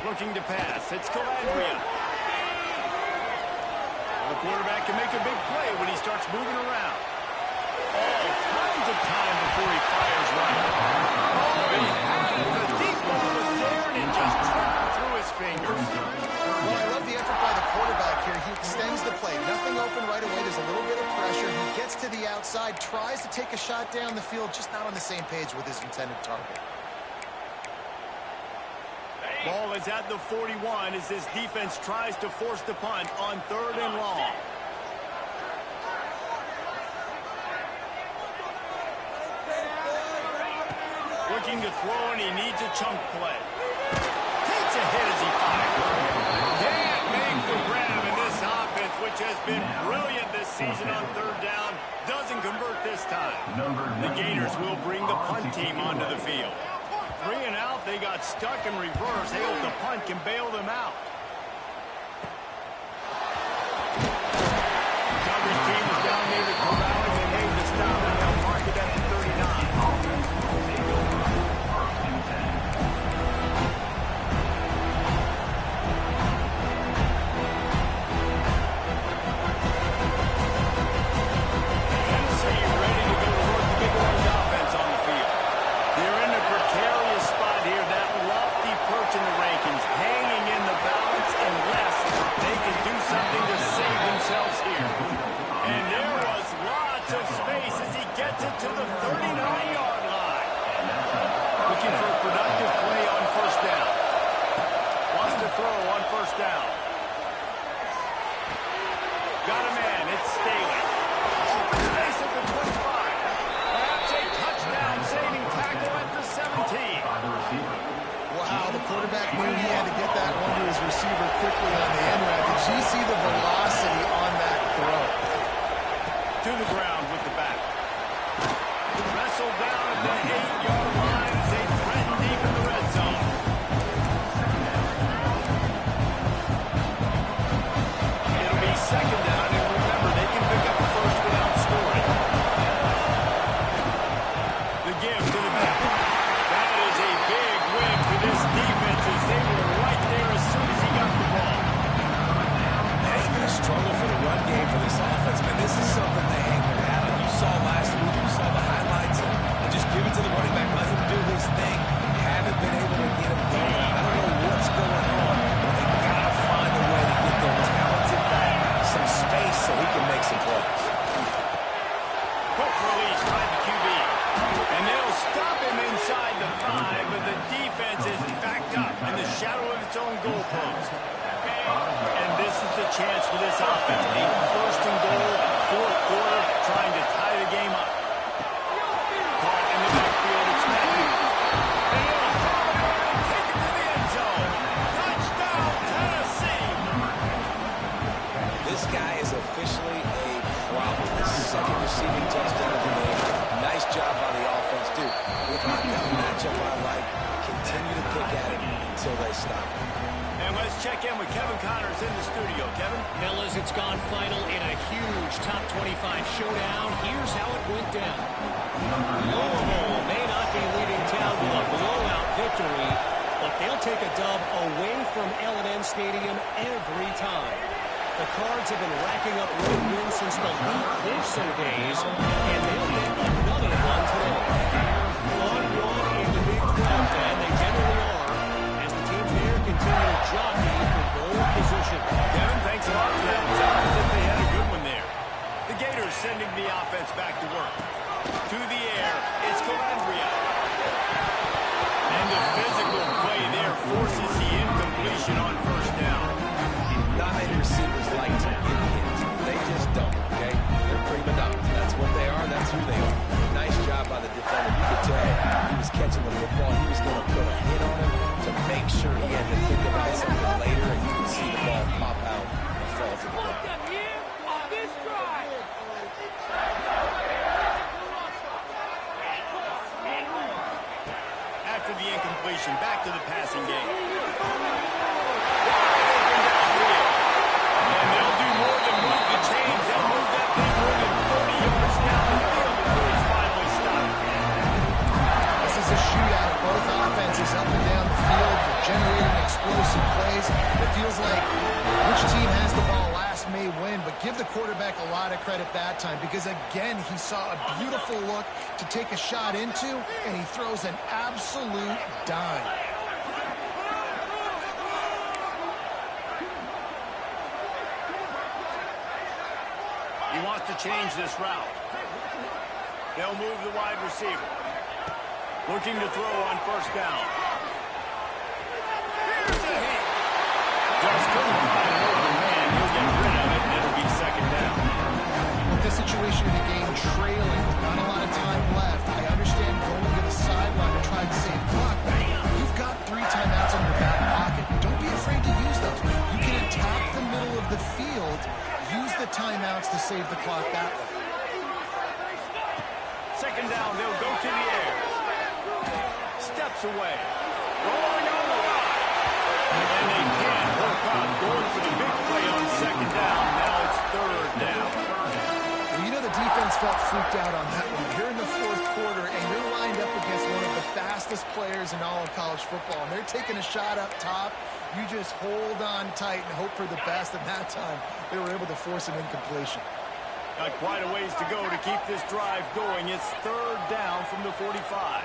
Looking to pass. It's Calandria. The quarterback can make a big play when he starts moving around. All kinds of time before he fires right. Oh, he had it. The deep ball was there, and it just trickled through his fingers. Well, I love the effort by the quarterback here. He extends the play. Nothing open right away. There's a little bit of pressure. He gets to the outside, tries to take a shot down the field, just not on the same page with his intended target. Ball is at the 41 as this defense tries to force the punt on 3rd and long. Looking to throw, and he needs a chunk play. Takes a hit as he fires. Can't make the grab, and this offense, which has been brilliant this season on 3rd down, doesn't convert this time. The Gators will bring the punt team onto the field. 3 and out, they got stuck in reverse. They hope the punt can bail them out. Coverage team is down near the corral and they made the stop, and they'll mark it at the 39. NC ready to go to work the Big Orange offense on the field. They're in a precarious spot here, that lofty perch in the rankings, hanging in the balance unless they can do something to save themselves here. And there was lots of space as he gets it to the 39-yard line. Looking for a productive play on 1st down. Wants to throw on 1st down. Got a man, it's Staley. Space at the 25. Perhaps a touchdown-saving tackle at the 17. Wow, the quarterback knew he had to get that one to his receiver quickly on the end route. Did you see the velocity on that throw? To the ground with the back. Wrestled down at the 8-yard line as they threaten deep in the red zone. It'll be 2nd down, and remember, they can pick up a first without scoring. The give to the back. That is a big win for this defense as they were right there as soon as he got the ball. man, it's been a struggle for the run game for this offense. Man, this is something they hang their hat on. You saw last week, you saw the highlights, and just give it to the running back, let him do his thing. Haven't been able to get him going. I don't know what's going on, but they got to find a way to get their talented back some space so he can make some plays. Quick release by the QB. And they'll stop him inside the 5, but the defense is backed up in the shadow of its own goalpost. And this is the chance for this offense. A 1st and goal, 4th quarter, trying to tie the game up. Caught in the backfield, it's Matthews. And he'll throw it out and take it to the end zone. Touchdown, Tennessee! This guy is officially a problem. His 2nd receiving touchdown of the game. Nice job by the offense, too. If I've got a matchup I like, continue to pick at it until they stop it. And let's check in with Kevin Connors in the studio. Kevin? Fellas, it's gone final in a huge top 25 showdown. Here's how it went down. Louisville may not be leaving town with a blowout victory, but they'll take a dub away from L&N Stadium every time. The Cards have been racking up road wins since the Lee Corso days, and they'll get another one today. Fun one in the Big 12, and they generally are, as the teams there continue to jockey for goal position. Kevin, thanks a lot for that. It sounds as if they had a good one there. The Gators sending the offense back to work. To the air, it's Calandria. And the physical play there forces the incompletion on 1st down. Not many receivers like to get hit. They just don't, okay? after the incompletion. Back to the passing game. And they'll do more than move the chains. They'll move that thing more than 30 yards down the field before it's finally stopped. This is a shootout. Both offenses up and down the field. They're generating explosive plays. It feels like which team has the ball last may win, but give the quarterback a lot of credit that time because, again, he saw a beautiful look to take a shot into, and he throws an absolute dime. He wants to change this route. They'll move the wide receiver. Looking to throw on first down. Here's a hit. Just couldn't find an open man. He'll get rid of it, and it'll be second down. With this situation in the game trailing, not a lot of time left, I understand going to the sideline to try to save clock, but you've got 3 timeouts in your back pocket. Don't be afraid to use those. You can attack the middle of the field, use the timeouts to save the clock that way. Second down, they'll go to the air. Steps away. Rolling on the line. And they can't work on going for the big play on second down. Now it's third down. Well, you know the defense felt freaked out on that one. You're in the fourth quarter, and you're lined up against one of the fastest players in all of college football, and they're taking a shot up top. You just hold on tight and hope for the best, and that time they were able to force an incompletion. Got quite a ways to go to keep this drive going. It's third down from the 45.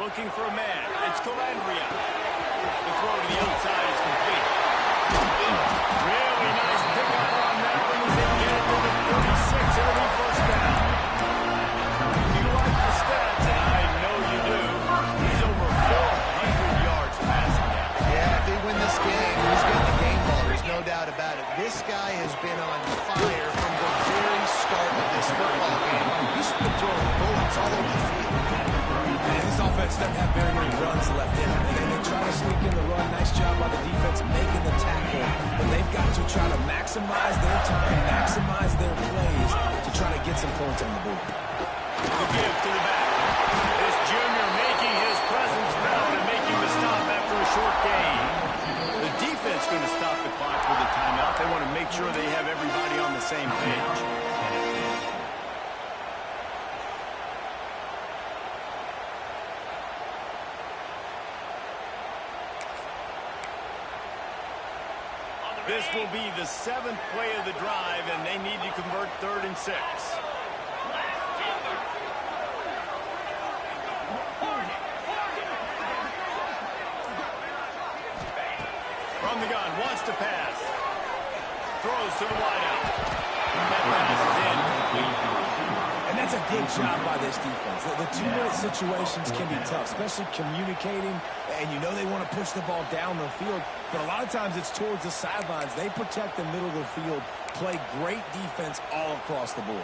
Looking for a man. It's Calandria. The throw to the outside is complete. Really nice pickup on that one as they get it to the 36. It'll be first down. You like the stats, and I know you do. He's over 400 yards passing now. Yeah, if they win this game, he's getting the game ball. There's no doubt about it. This guy has been on fire from the very start of this football game. He's been throwing bullets all over the field. And this offense doesn't have very many runs left in it. They try to sneak in the run. Nice job by the defense making the tackle. But they've got to try to maximize their time, maximize their plays to try to get some points on the board. The give to the back. This junior making his presence felt and making the stop after a short gain. The defense going to stop the clock with a timeout. They want to make sure they have everybody on the same page. This will be the 7th play of the drive, and they need to convert 3rd and 6. From the gun, wants to pass. Throws to the wideout. That pass is incomplete. And that's a good job by this defense. The 2-minute situations can be tough, especially communicating, and you know they want to push the ball down the field, but a lot of times it's towards the sidelines. They protect the middle of the field, play great defense all across the board.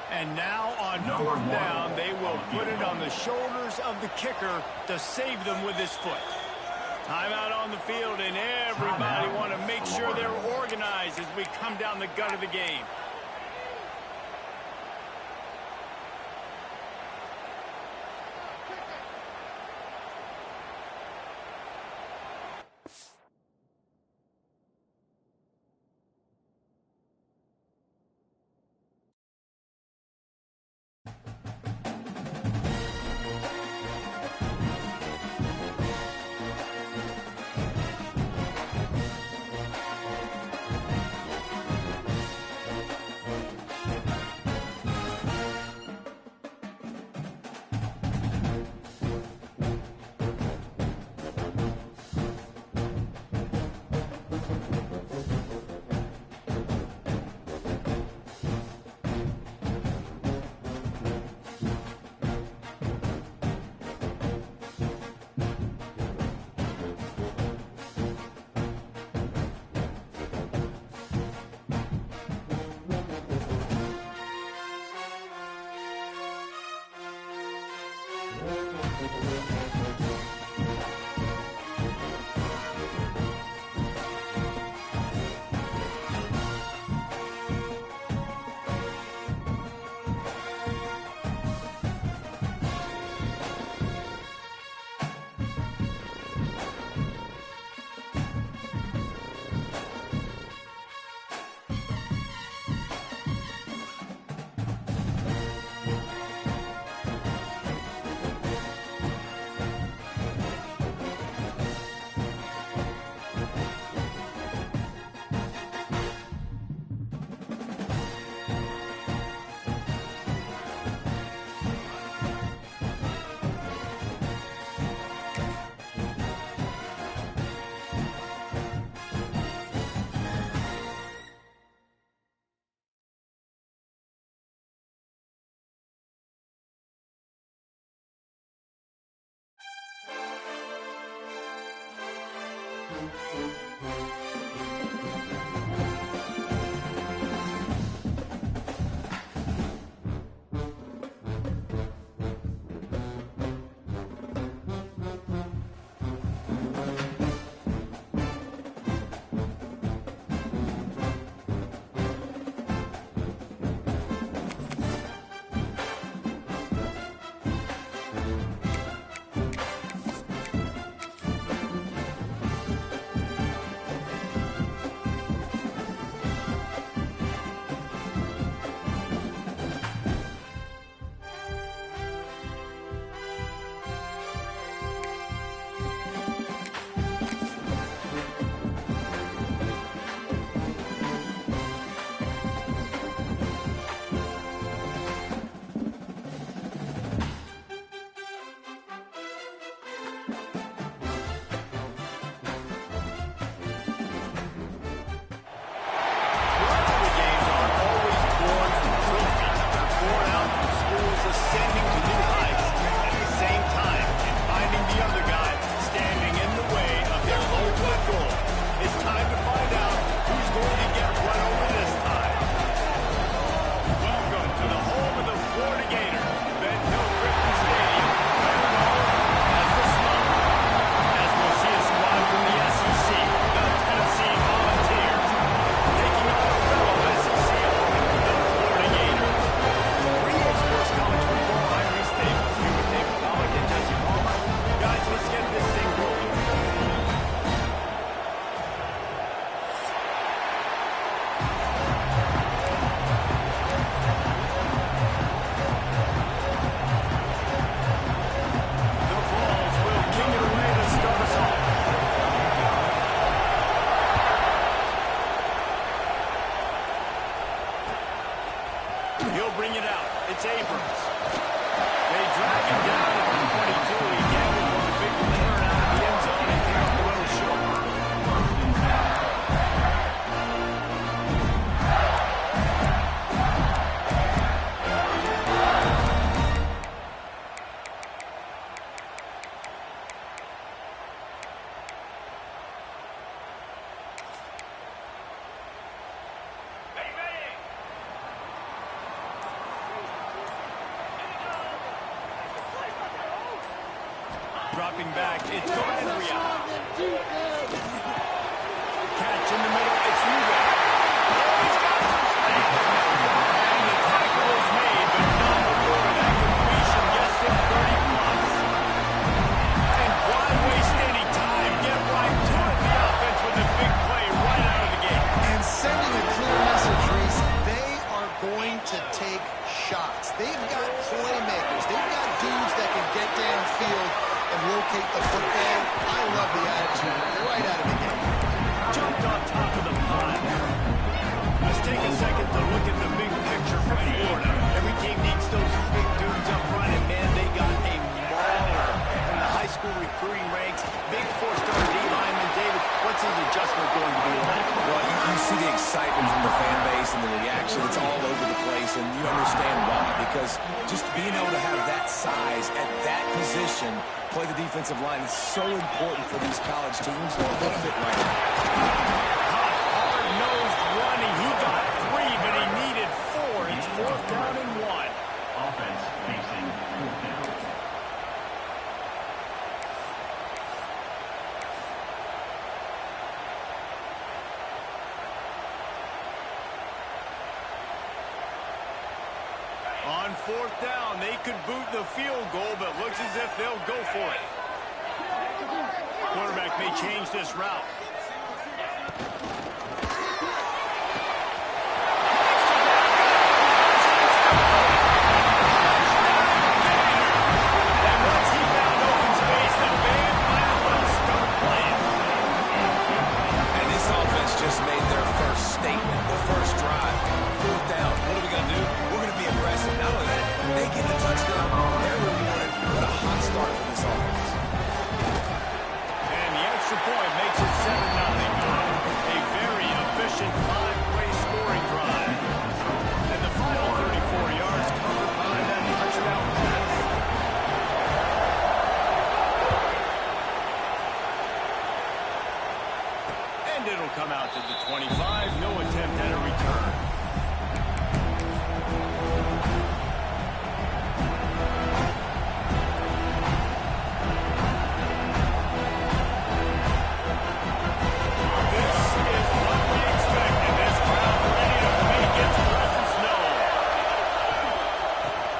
And now on 4th down, they will put it on the shoulders of the kicker to save them with his foot. Timeout on the field, and everybody want to make sure they're organized as we come down the gut of the game. Dropping back, it's Delandria. Catch in the middle, it's Ruben. Oh, he's got some space. And the tackle is made, but not before that completion gets him 30 plus. And why waste any time? Get right to it, the offense, with a big play right out of the gate. And sending a clear message, Reese, they are going to take shots. They've got playmakers. They've got dudes that can get downfield and locate the football. I love the attitude right out of the gate. Jumped on top of the pile. Let's take a second to look at the big picture for Florida. Every team needs those big dudes up front, and man, they got a mauler from the high school recruiting ranks. Big four-star D-lineman. David, what's his adjustment going to be like? Well, you see the excitement from the fan base and the reaction. It's all over the place, and you understand why. Because just being able to have that size at that position, play the defensive line, is so important for these college teams. They'll fit right in. Hard-nosed running. He got 3, but he needed 4. It's 4th down and 1. Offense facing 4th down. On fourth down, they could boot the field goal, but looks as if they'll go for it. Quarterback may change this route. And once he found open space, the band might as well start playing. And this offense just made their first statement, the first drive. Fourth down. What are we going to do? We're going to be aggressive. Not only that, they get the touchdown. They're rewarded. What a hot start for this offense. And the extra point makes it 7-0. A very efficient five-way scoring drive. And the final 34 yards covered by that touchdown pass. And it'll come out to the 25. No attempt at a return. This is what we expected. This crowd ready to make its presence known.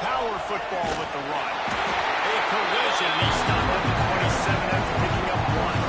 Power football with the run. A collision. He stopped at the 27 after picking up one.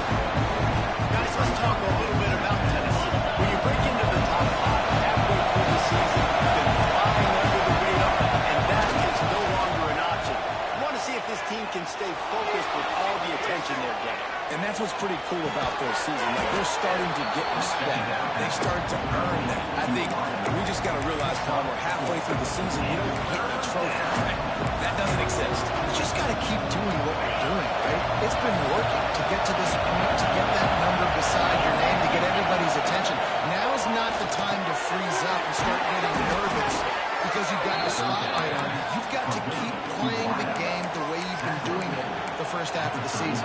Guys, let's talk a little bit about Tennessee. When you break into the top five halfway through the season, you've been flying under the radar, and that is no longer an option. You want to see if this team can stay focused with all the attention they're getting. And that's what's pretty cool about their season. Like, they're starting to get respect. They've started to earn that. I think we just got to realize, Palmer, halfway through the season, you don't get a trophy. Right? That doesn't exist. You just got to keep doing what you're doing, right? It's been working to get to this point, to get that number beside your name, to get everybody's attention. Now's not the time to freeze up and start getting nervous because you've got the spotlight on you. You've got to keep playing the game the way you've been doing it the first half of the season.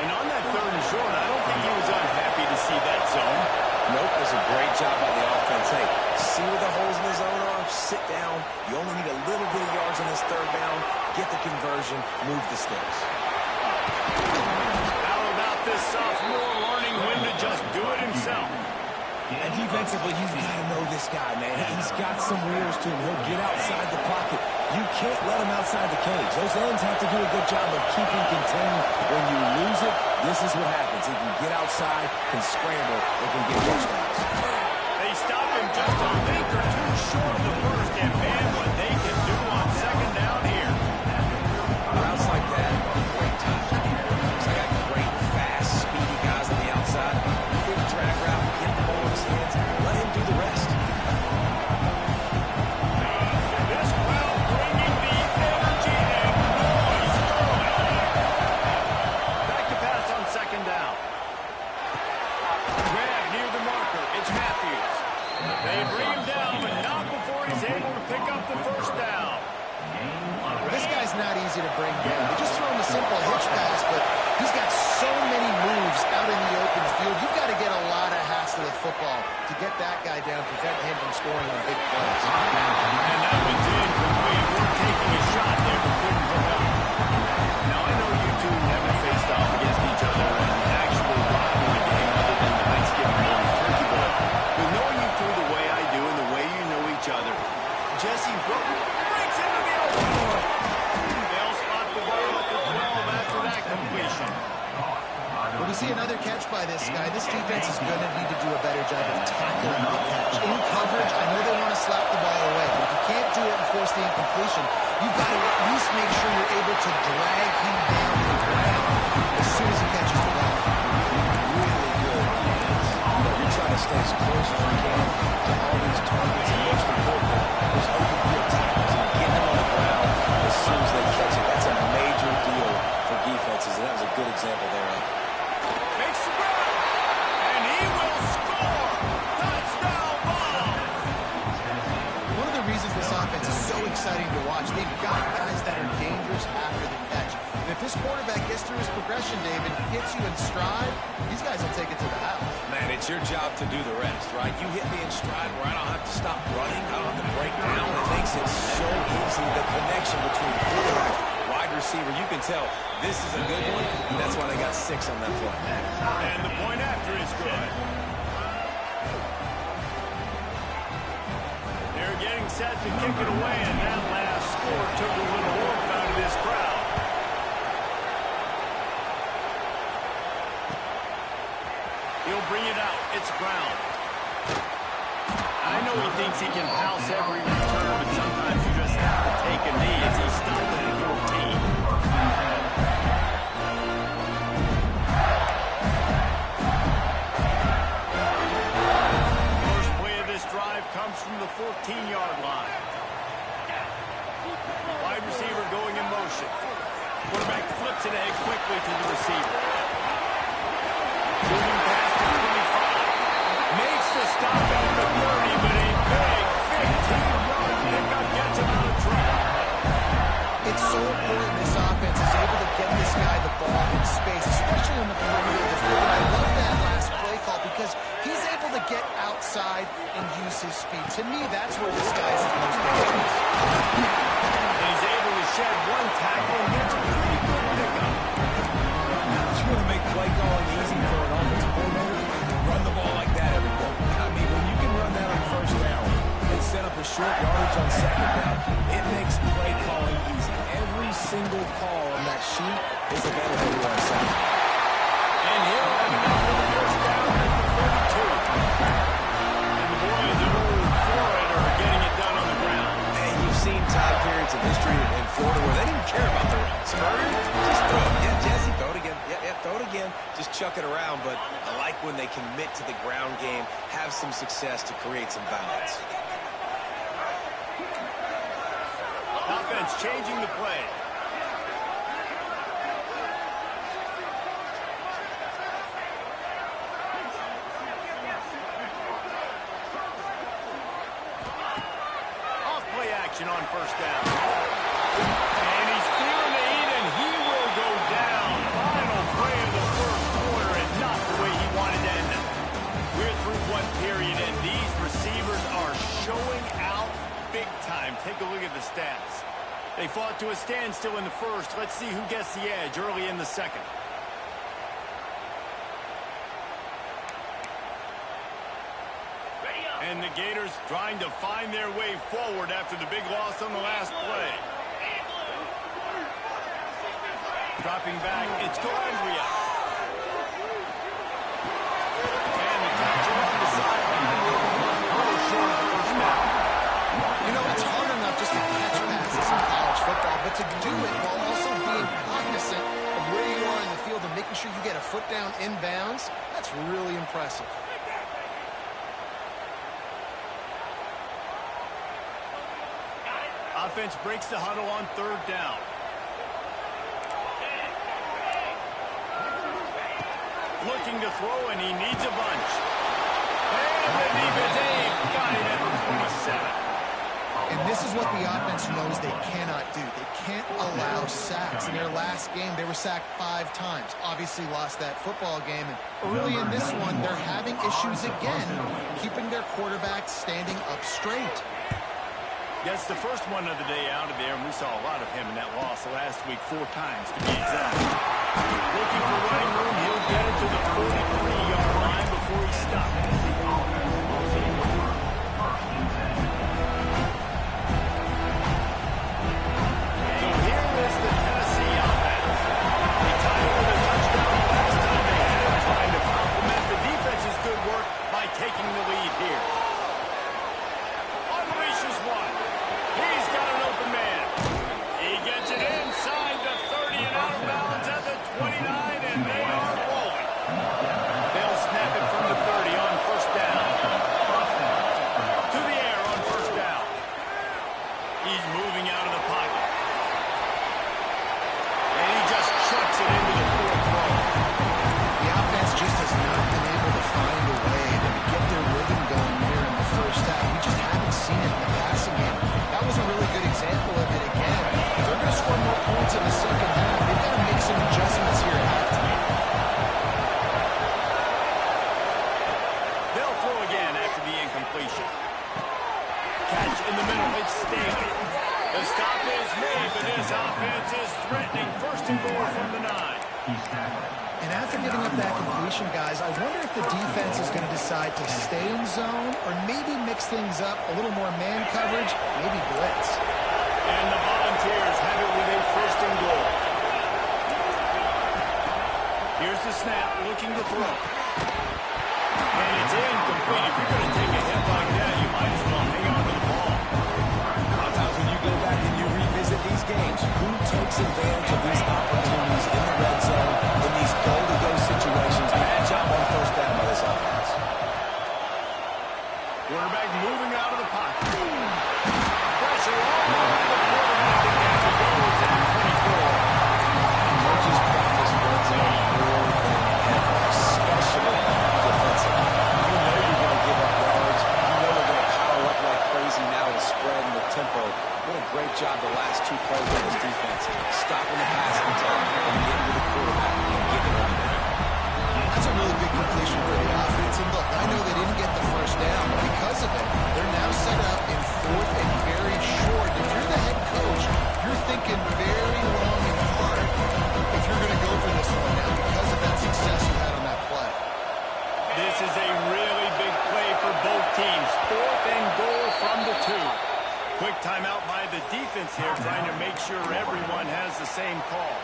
And on that third and short, I don't think he was unhappy to see that zone. Nope, it was a great job by the offense. Hey, see where the holes in the zone are? Sit down. You only need a little bit of yards on this third down. Get the conversion. Move the sticks. How about this sophomore learning when to just do it himself? And defensively, you've got to know this guy, man. He's got some wheels to him. He'll get outside the pocket. You can't let him outside the cage. Those ends have to do a good job of keeping contained. When you lose it, this is what happens. He can get outside, can scramble, or can get touchdowns. They stop him just a link or two short of the first, and man, what they can do on second down here. Routes like that are great times. Because I got great, fast, speedy guys on the outside. Quick drag route, get the ball in his hands, let him do the rest. This crowd bringing the energy and noise early. Back to pass on second down. Grab near the marker. It's Matthews. They bring him down, but not before he's able to pick up the first down. This guy's not easy to bring down. They just throw him a simple hitch pass, but he's got so many moves out in the open field. You've got to get a lot of hats to the football to get that guy down, prevent him from scoring on big plays. And that one's incomplete. We're taking a shot there, but couldn't hook up. Now, I know you two never faced off against each other in an actual rivalry game other than the Thanksgiving morning turkey bowl. But knowing you two the way I do and the way you know each other, Jesse breaks into the open. They'll spot the ball at the 12 after that completion. When we see another catch by this guy, this defense is going to need to do a better job of tackling the catch. In coverage, I know they want to slap the ball away, but if you can't do it and force the incompletion, you've got to at least make sure you're able to drag him down to the ground as soon as he catches the ball. Really good defense. You're trying to stay as close as you can to all these targets, and most importantly, those open field tackles and getting them on the ground as soon as they catch it. That's a major deal for defenses, and that was a good example there. Makes the grab, and he will score. Touchdown ball. One of the reasons this offense is so exciting to watch, they've got guys that are dangerous after the catch. And if this quarterback gets through his progression, David, hits you in stride, these guys will take it to the house. Man, it's your job to do the rest, right? You hit me in stride where I don't have to stop running. I don't have to break down. It makes it so easy. The connection between quarterback, wide receiver, you can tell this is a good one, and that's why they got 6 on that play. And the point after is good. They're getting set to kick it away, and that last flips it ahead quickly to the receiver. Moving past the 25. Makes the stop at the 30, but a big 15-yard pickup gets him out of trouble. It's so important this offense is able to get this guy the ball in space, especially on the perimeter of the field. And I love that last play call because he's able to get outside and use his speed. To me, that's where this guy is most dangerous. And he's able to shed one tackle and gets a pretty good pickup. It's going to make play calling easy for an offensive coordinator. Run the ball like that every day. I mean, when you can run that on first down and set up a short yardage on second down, it makes play calling easy. Every single call on that sheet is available to our side. And he'll have enough for the first down at the 32. And the boys of Old Florida are getting it done on the ground. And you've seen time periods in history in Florida where they didn't care about the run. Spurrier, just throw it. Yeah, Jesse, throw it again. Yeah, throw it again. Just chuck it around. But I like when they commit to the ground game, have some success to create some balance. Offense changing the play. Off play action on first down. And he's feeling the heat, and he will go down. Final play of the first quarter, and not the way he wanted to end it. We're through one period, and these receivers are showing out big time. Take a look at the stats. They fought to a standstill in the first. Let's see who gets the edge early in the second. And the Gators trying to find their way forward after the big loss on the last play. Dropping back, it's Calandria. And the catch along the sideline. A little short of the first down. You know, it's hard enough just to catch passes in college football, but to do it while also being cognizant of where you are in the field and making sure you get a foot down inbounds, that's really impressive. Offense breaks the huddle on third down. Looking to throw, and he needs a bunch. And the defense got him at the 27. And this is what the offense knows they cannot do. They can't allow sacks. In their last game, they were sacked 5 times. Obviously lost that football game. And early in this one, they're having issues again, keeping their quarterback standing up straight. Gets the first one of the day out of there, and we saw a lot of him in that loss last week, 4 times to be exact. Looking for running room, he'll get it to the 43-yard line before he stops. So here is the Tennessee offense. They tied it with a touchdown the last time they had it, trying to complement the defense's good work by taking the lead here. Unleashes one. He's got an open man. He gets it inside the 30 and out of bounds at the 29, and they are rolling. They'll snap it from the 30 on first down. To the air on first down. He's moving out of the pocket. And he just chucks it into the fourth row. The offense just has not been able to find a way to get their rhythm going here in the first half. We just haven't seen it in the passing game. That was a really good example of it again. If they're going to score more points in the second half, they've got to make some adjustments here at halftime. They'll throw again after the incompletion. Catch in the middle, it's Staley. The stop is made, but his offense is threatening. First and goal from the 9. And after giving up that completion, guys, I wonder if the defense is going to decide to stay in zone or maybe mix things up, a little more man coverage, maybe blitz. And the Volunteers have it with a first and goal. Here's the snap, looking to throw. And it's incomplete. If you're going to take a hit like that, you might as well hang on to the ball. Sometimes when you go back and you revisit these games, who takes advantage of these opportunities in the red zone, in these goal-to-go situations, match up on first down by this offense. Quarterback moving out of the pocket. Pressure all the way to the quarterback. The catch goes at 24. job the last two plays on this defense, stopping the passing attack and getting to the quarterback and getting on the ground. That's a really big completion for the offense. And look, I know they didn't get the first down, but because of it, they're now set up in fourth and very short. If you're the head coach, you're thinking very long and hard if you're going to go for this one now because of that success you had on that play. This is a really big play for both teams. Fourth and goal from the 2. Quick timeout by the defense here, trying to make sure everyone has the same call.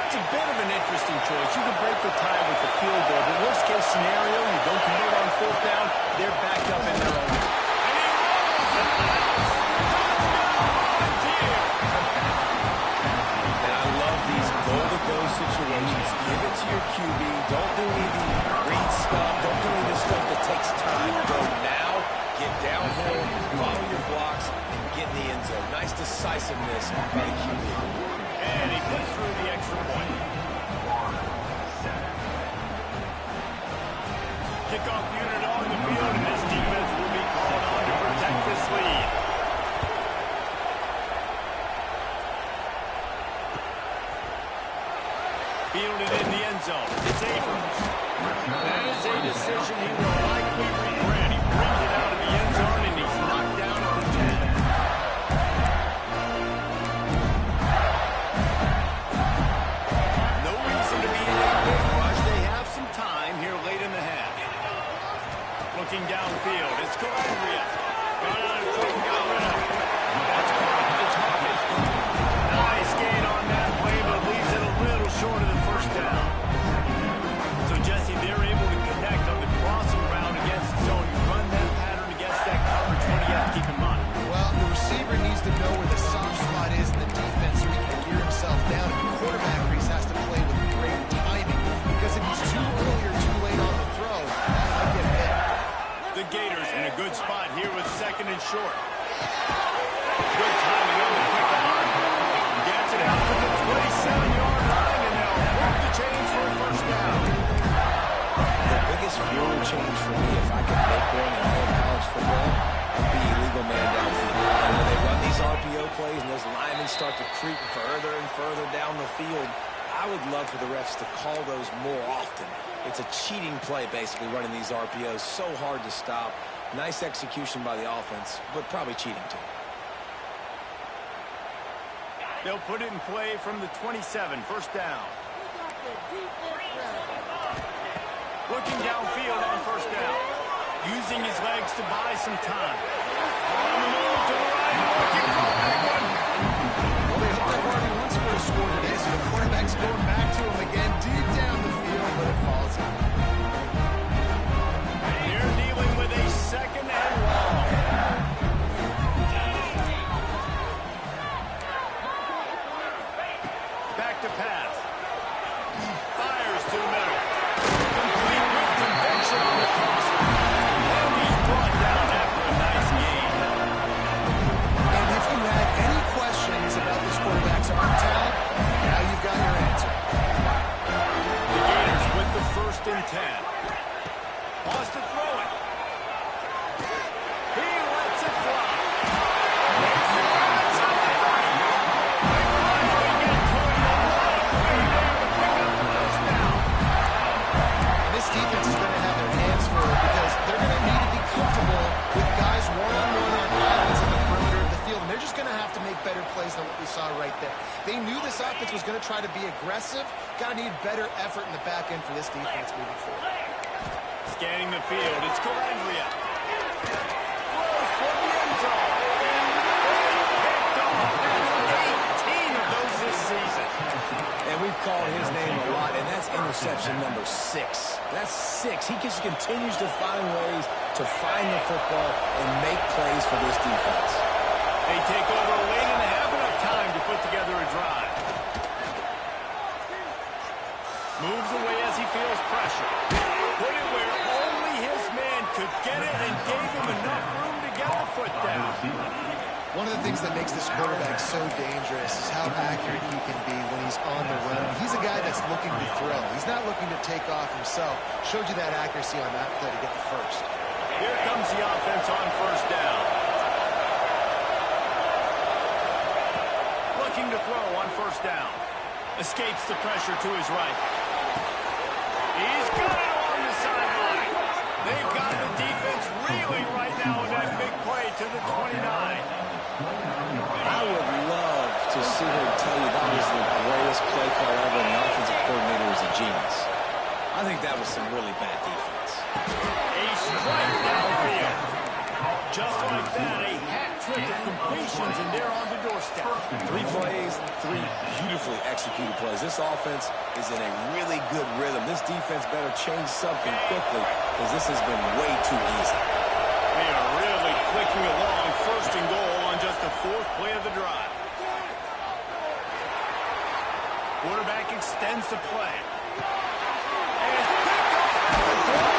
It's a bit of an interesting choice. You can break the tie with the field goal, but worst case scenario, you don't convert on fourth down, they're backed up in their own. And he rolls it out. Touchdown, Volunteer. And I love these goal-to-go situations. Give it to your QB. Don't do any of the read stuff. Don't do any of the stuff that takes time. Go now, get downhill, follow your blocks, and get in the end zone. Nice decisiveness by the QB. And he puts through the extra point. Kickoff unit on the field, and this defense will be called on to protect this lead. Fielded in the end zone. It's Abrams. That is a decision he will likely regret. He brings it out of the end zone, and he's knocked down at the 10. Looking downfield, it's Calabria. Got out of trouble, got rid of it. That's caught, it's Hawkins. Nice gain on that play, but leaves it a little short of the first down. So, Jesse, they're able to connect on the crossing route against the zone. You run that pattern against that coverage. What do you have to keep in mind? Well, the receiver needs to know where the soft spot is in the defense so he can gear himself down. And the quarterback Reese has to play with great timing because if he's too early or too late on the throw, that might get hit. The Gators in a good spot here with second and short. Good timing on the quick arm. Gets it out to the 27-yard line, and they'll work the change for a first down. The biggest rule change for me, if I could make one in all of college football, would be illegal man downfield. And when they run these RPO plays and those linemen start to creep further and further down the field, I would love for the refs to call those more often. It's a cheating play, basically, running these RPOs. So hard to stop. Nice execution by the offense, but probably cheating, too. They'll put it in play from the 27, first down. Looking downfield on first down. Using his legs to buy some time. On the move to the right. Looking for a big one. Well, they hooked up Harvey once for a score today, so the quarterback's going back to him again deep down the field, but it falls out. They're dealing with a second and long. Back to pass. Fires to the middle. Complete with conviction on the crosser. And he's brought down after a nice gain. And if you had any questions about this quarterback's arm talent, now you've got your answer. The Gators with the first and 10. Wants to throw it. He lets it fly. Makes the run inside the 30. They finally get to it. A lot of play there to pick up the first down. This defense is going to have their hands full because they're going to need to be comfortable with guys one-on-one on islands in the perimeter of the field, and they're just going to have to make better plays than what we saw right there. They knew this offense was going to try to be aggressive. Got to need better effort in the back end for this defense moving forward. Scanning the field, it's Calabria. Throws for the end zone. Picked off. That's 18 of those this season. And we've called his name a lot, and that's interception number 6. That's 6. He just continues to find ways to find the football and make plays for this defense. They take over late and have enough time to put together a drive. Moves away as he feels pressure. Put it where only his man could get it and gave him enough room to get the foot down. One of the things that makes this quarterback so dangerous is how accurate he can be when he's on the run. He's a guy that's looking to throw. He's not looking to take off himself. Showed you that accuracy on that play to get the first. Here comes the offense on first down. Looking to throw on first down. Escapes the pressure to his right. He's got it along the sideline. They've got the defense reeling right now with that big play to the 29. I would love to sit here and tell you that was the greatest play call ever, and the offensive coordinator is a genius. I think that was some really bad defense. A strike downfield. Just like that, a hat trick of completions, and they're on the doorstep. 3 plays, 3 beautifully executed plays. This offense is in a really good rhythm. This defense better change something quickly because this has been way too easy. They are really clicking along, first and goal on just the 4th play of the drive. Quarterback extends the play. And it's picked up.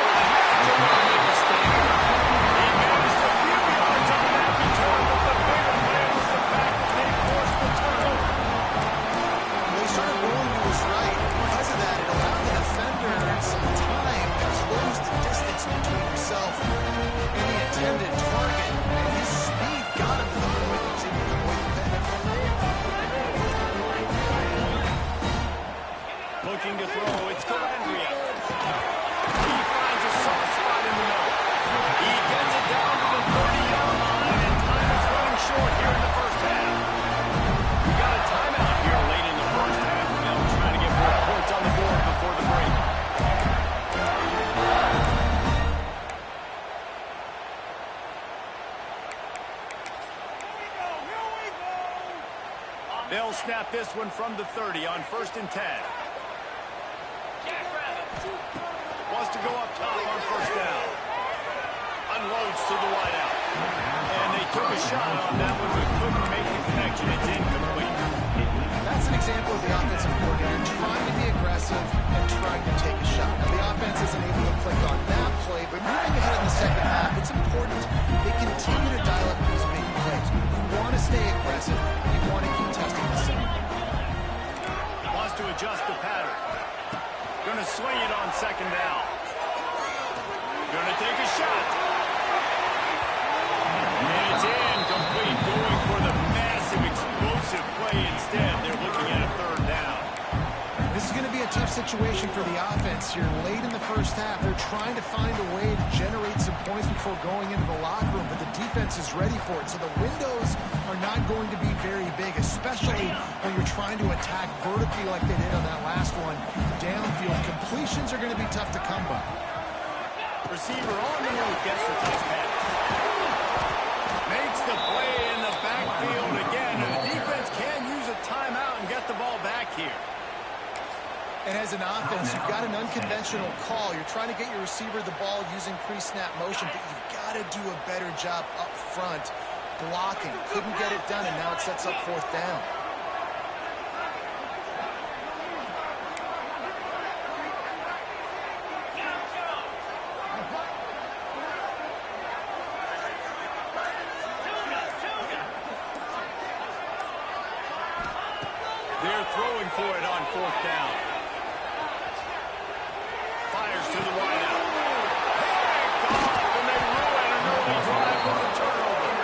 He managed a few yards on that return, but the bigger play was the fact that they forced the turnover. They started rolling to his right. Because of that, it allowed the defender some time to close the distance between himself and the intended target. And his speed got him to the point that he was able to avoid the pick. Looking to throw, it's Gallandria. He finds a soft spot in the middle. He gets it down to the 30-yard line, and time is running short here in the first half. We got a timeout here late in the first half, and they'll try to get more points on the board before the break. They'll snap this one from the 30 on 1st and 10. Wants to go up top on first down. Unloads to the wideout. And they took a shot on that one, but couldn't make the connection. It's incomplete. That's an example of the offensive coordinator trying to be aggressive and trying to take a shot. Now, the offense isn't able to click on that play, but moving ahead in the second half, it's important they continue to dial up these big plays. You want to stay aggressive. You want to keep testing the zone. Wants to adjust the pattern. Going to swing it on second down. Going to take a shot. And it's incomplete. Going for the massive, explosive play instead. They're looking at a 3rd down. This is going to be a tough situation for the offense here. Late in the first half, they're trying to find a way to generate some points before going into the locker room, but the defense is ready for it. So the windows are not going to be very big, especially when you're trying to attack vertically like they did on that last one. Downfield completions are going to be tough to come by. Receiver on the move, gets the touch pass. Makes the play in the backfield again, and the defense can use a timeout and get the ball back here. And as an offense, you've got an unconventional call. You're trying to get your receiver the ball using pre-snap motion, but you've got to do a better job up front blocking. Couldn't get it done, and now it sets up 4th down. They're throwing for it on 4th down. Fires to the wideout. Picked off, and they ruin an early drive with a turnover.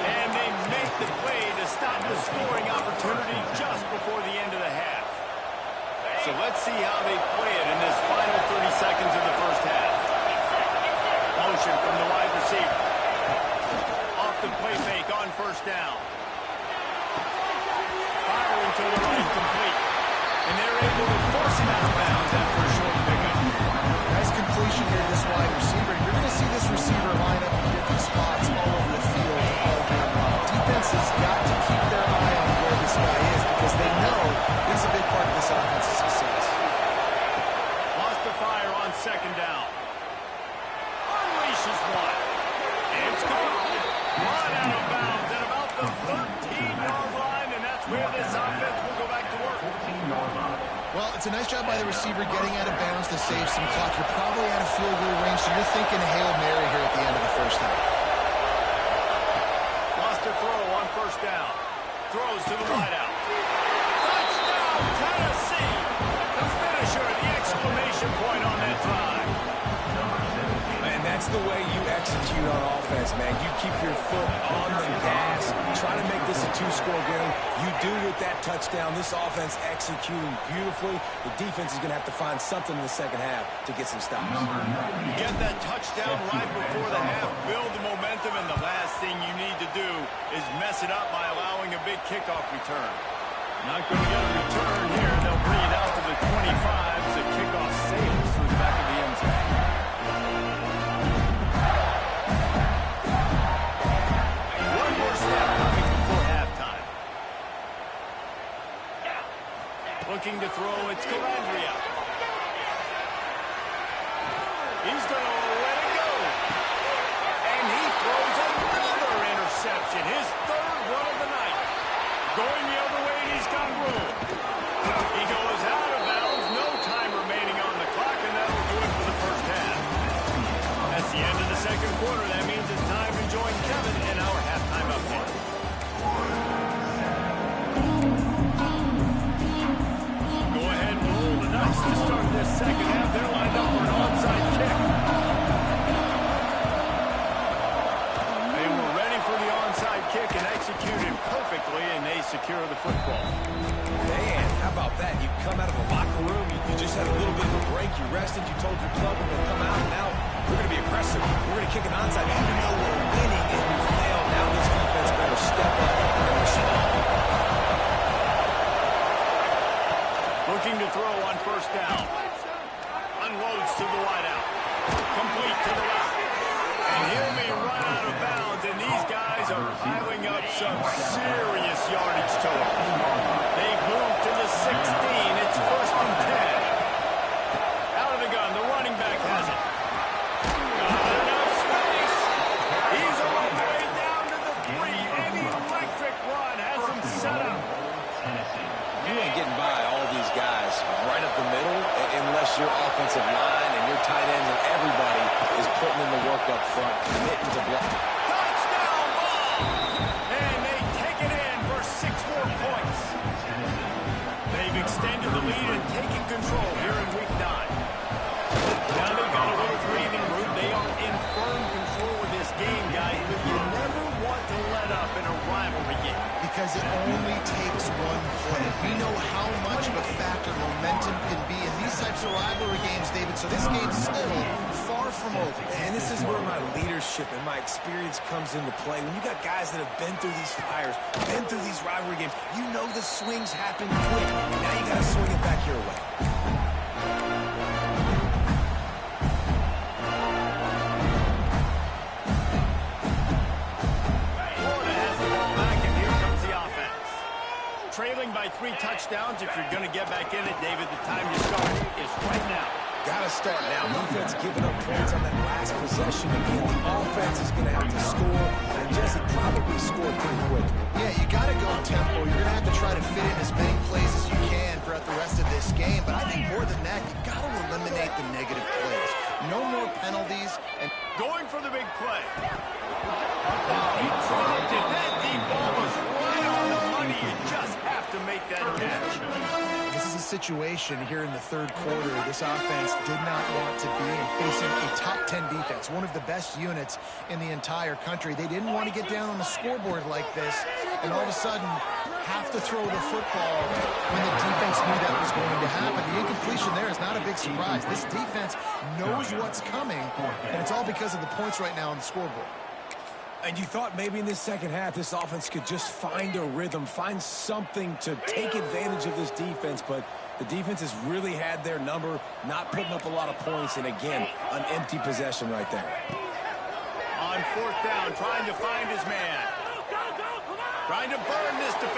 And they make the play to stop the scoring opportunity just before the end of the half. So let's see how they play it in this final 30 seconds of the first half. Motion from the wide receiver. Off the play fake on first down. Firing to the right, complete. And they're able to force him out of bounds after a short pickup. Nice completion here to this wide receiver. You're going to see this receiver line up in different spots all over the field all game long. Defense has got to keep their eye on where this guy is because they know he's a big part of this offense's success. Lost the fire on second down. Unleashes one. It's gone. Run out of bounds at about the 13-yard line, and that's where this offense will go back to work. Well, it's a nice job by the receiver getting out of bounds to save some clock. You're probably out of field goal range, so you're thinking Hail Mary here at the end of the first half. Lost a throw on first Throws to the wideout. Touchdown, Tennessee! The finisher, the exclamation point on that drive. Man, that's the way you execute on offense, man. You keep your foot on the gas, try to make this a two-score game. You do with that touchdown. This offense executing beautifully. The defense is going to have to find something in the second half to get some stops. Get that touchdown right before the half, build the momentum, and the last thing you need to do is mess it up by allowing a big kickoff return. Not going to get a return here. They'll bring it out to the 25 as the kickoff sails through the back of the end zone. One more snap coming before halftime. Looking to throw, it's Calandria. He's going to let it go. And he throws another interception, his third one of the night. Going the other way, and he's got room. He goes out of bounds, no time remaining on the clock, and that'll do it for the first half. That's the end of the second quarter. That means it's time to join Kevin in our halftime update. Go ahead and roll the dice to start this second half. They're lined up for an onside kick. They were ready for the onside kick and executed perfectly, and they secure the football. Man, how about that? You come out of the locker room, you just had a little bit of a break, you rested, you told your club we're going to come out, and now we're going to be aggressive. We're going to kick an onside. Even though we're winning and we failed, now this defense better step up and respond. Looking to throw on first down. Unloads to the wideout. Complete to the left. And he'll be run out of bounds, and these guys are piling up some serious yardage total. They've moved to the 16. It's 1st and 10. Out of the gun, the running back has it. Not enough space. He's all the way down to the 3. An electric run has him set up. You ain't getting by all these guys right up the middle unless your offensive line and your tight ends and everybody is putting in the work up front, committing to block. Touchdown ball! And they take it in for 6 more points. They've extended the lead and taken control here in week 9. Now they've got a little breathing room. They are in firm control of this game, guys, but you never want to let up in a rivalry game. Because it only takes one play. We know how much of a factor momentum can be in these types of rivalry games, David, so this game's still far from over. And this is where my leadership and my experience comes into play. When you got guys that have been through these fires, been through these rivalry games, you know the swings happen quick. Now you got to swing it back your way. Trailing by 3 touchdowns. If you're going to get back in it, David, the time to start is right now. Got to start now. Defense giving up points on that last possession. Again, the offense is going to have to score, and Jesse probably scored pretty quick. Yeah, you got to go tempo. You're going to have to try to fit in as many plays as you can throughout the rest of this game. But I think more than that, you got to eliminate the negative plays. No more penalties. And going for the big play. Oh, he dropped it. That deep ball was right on the money. You just have to make that catch. This is a situation here in the third quarter this offense did not want to be in, facing a top 10 defense, one of the best units in the entire country. They didn't want to get down on the scoreboard like this, and all of a sudden have to throw the football when the defense knew that was going to happen. The incompletion there is not a big surprise. This defense knows what's coming, and it's all because of the points right now on the scoreboard. And you thought maybe in this second half this offense could just find a rhythm, find something to take advantage of this defense, but the defense has really had their number, not putting up a lot of points, and again, an empty possession right there. On 4th down, trying to find his man. Trying to burn this defense.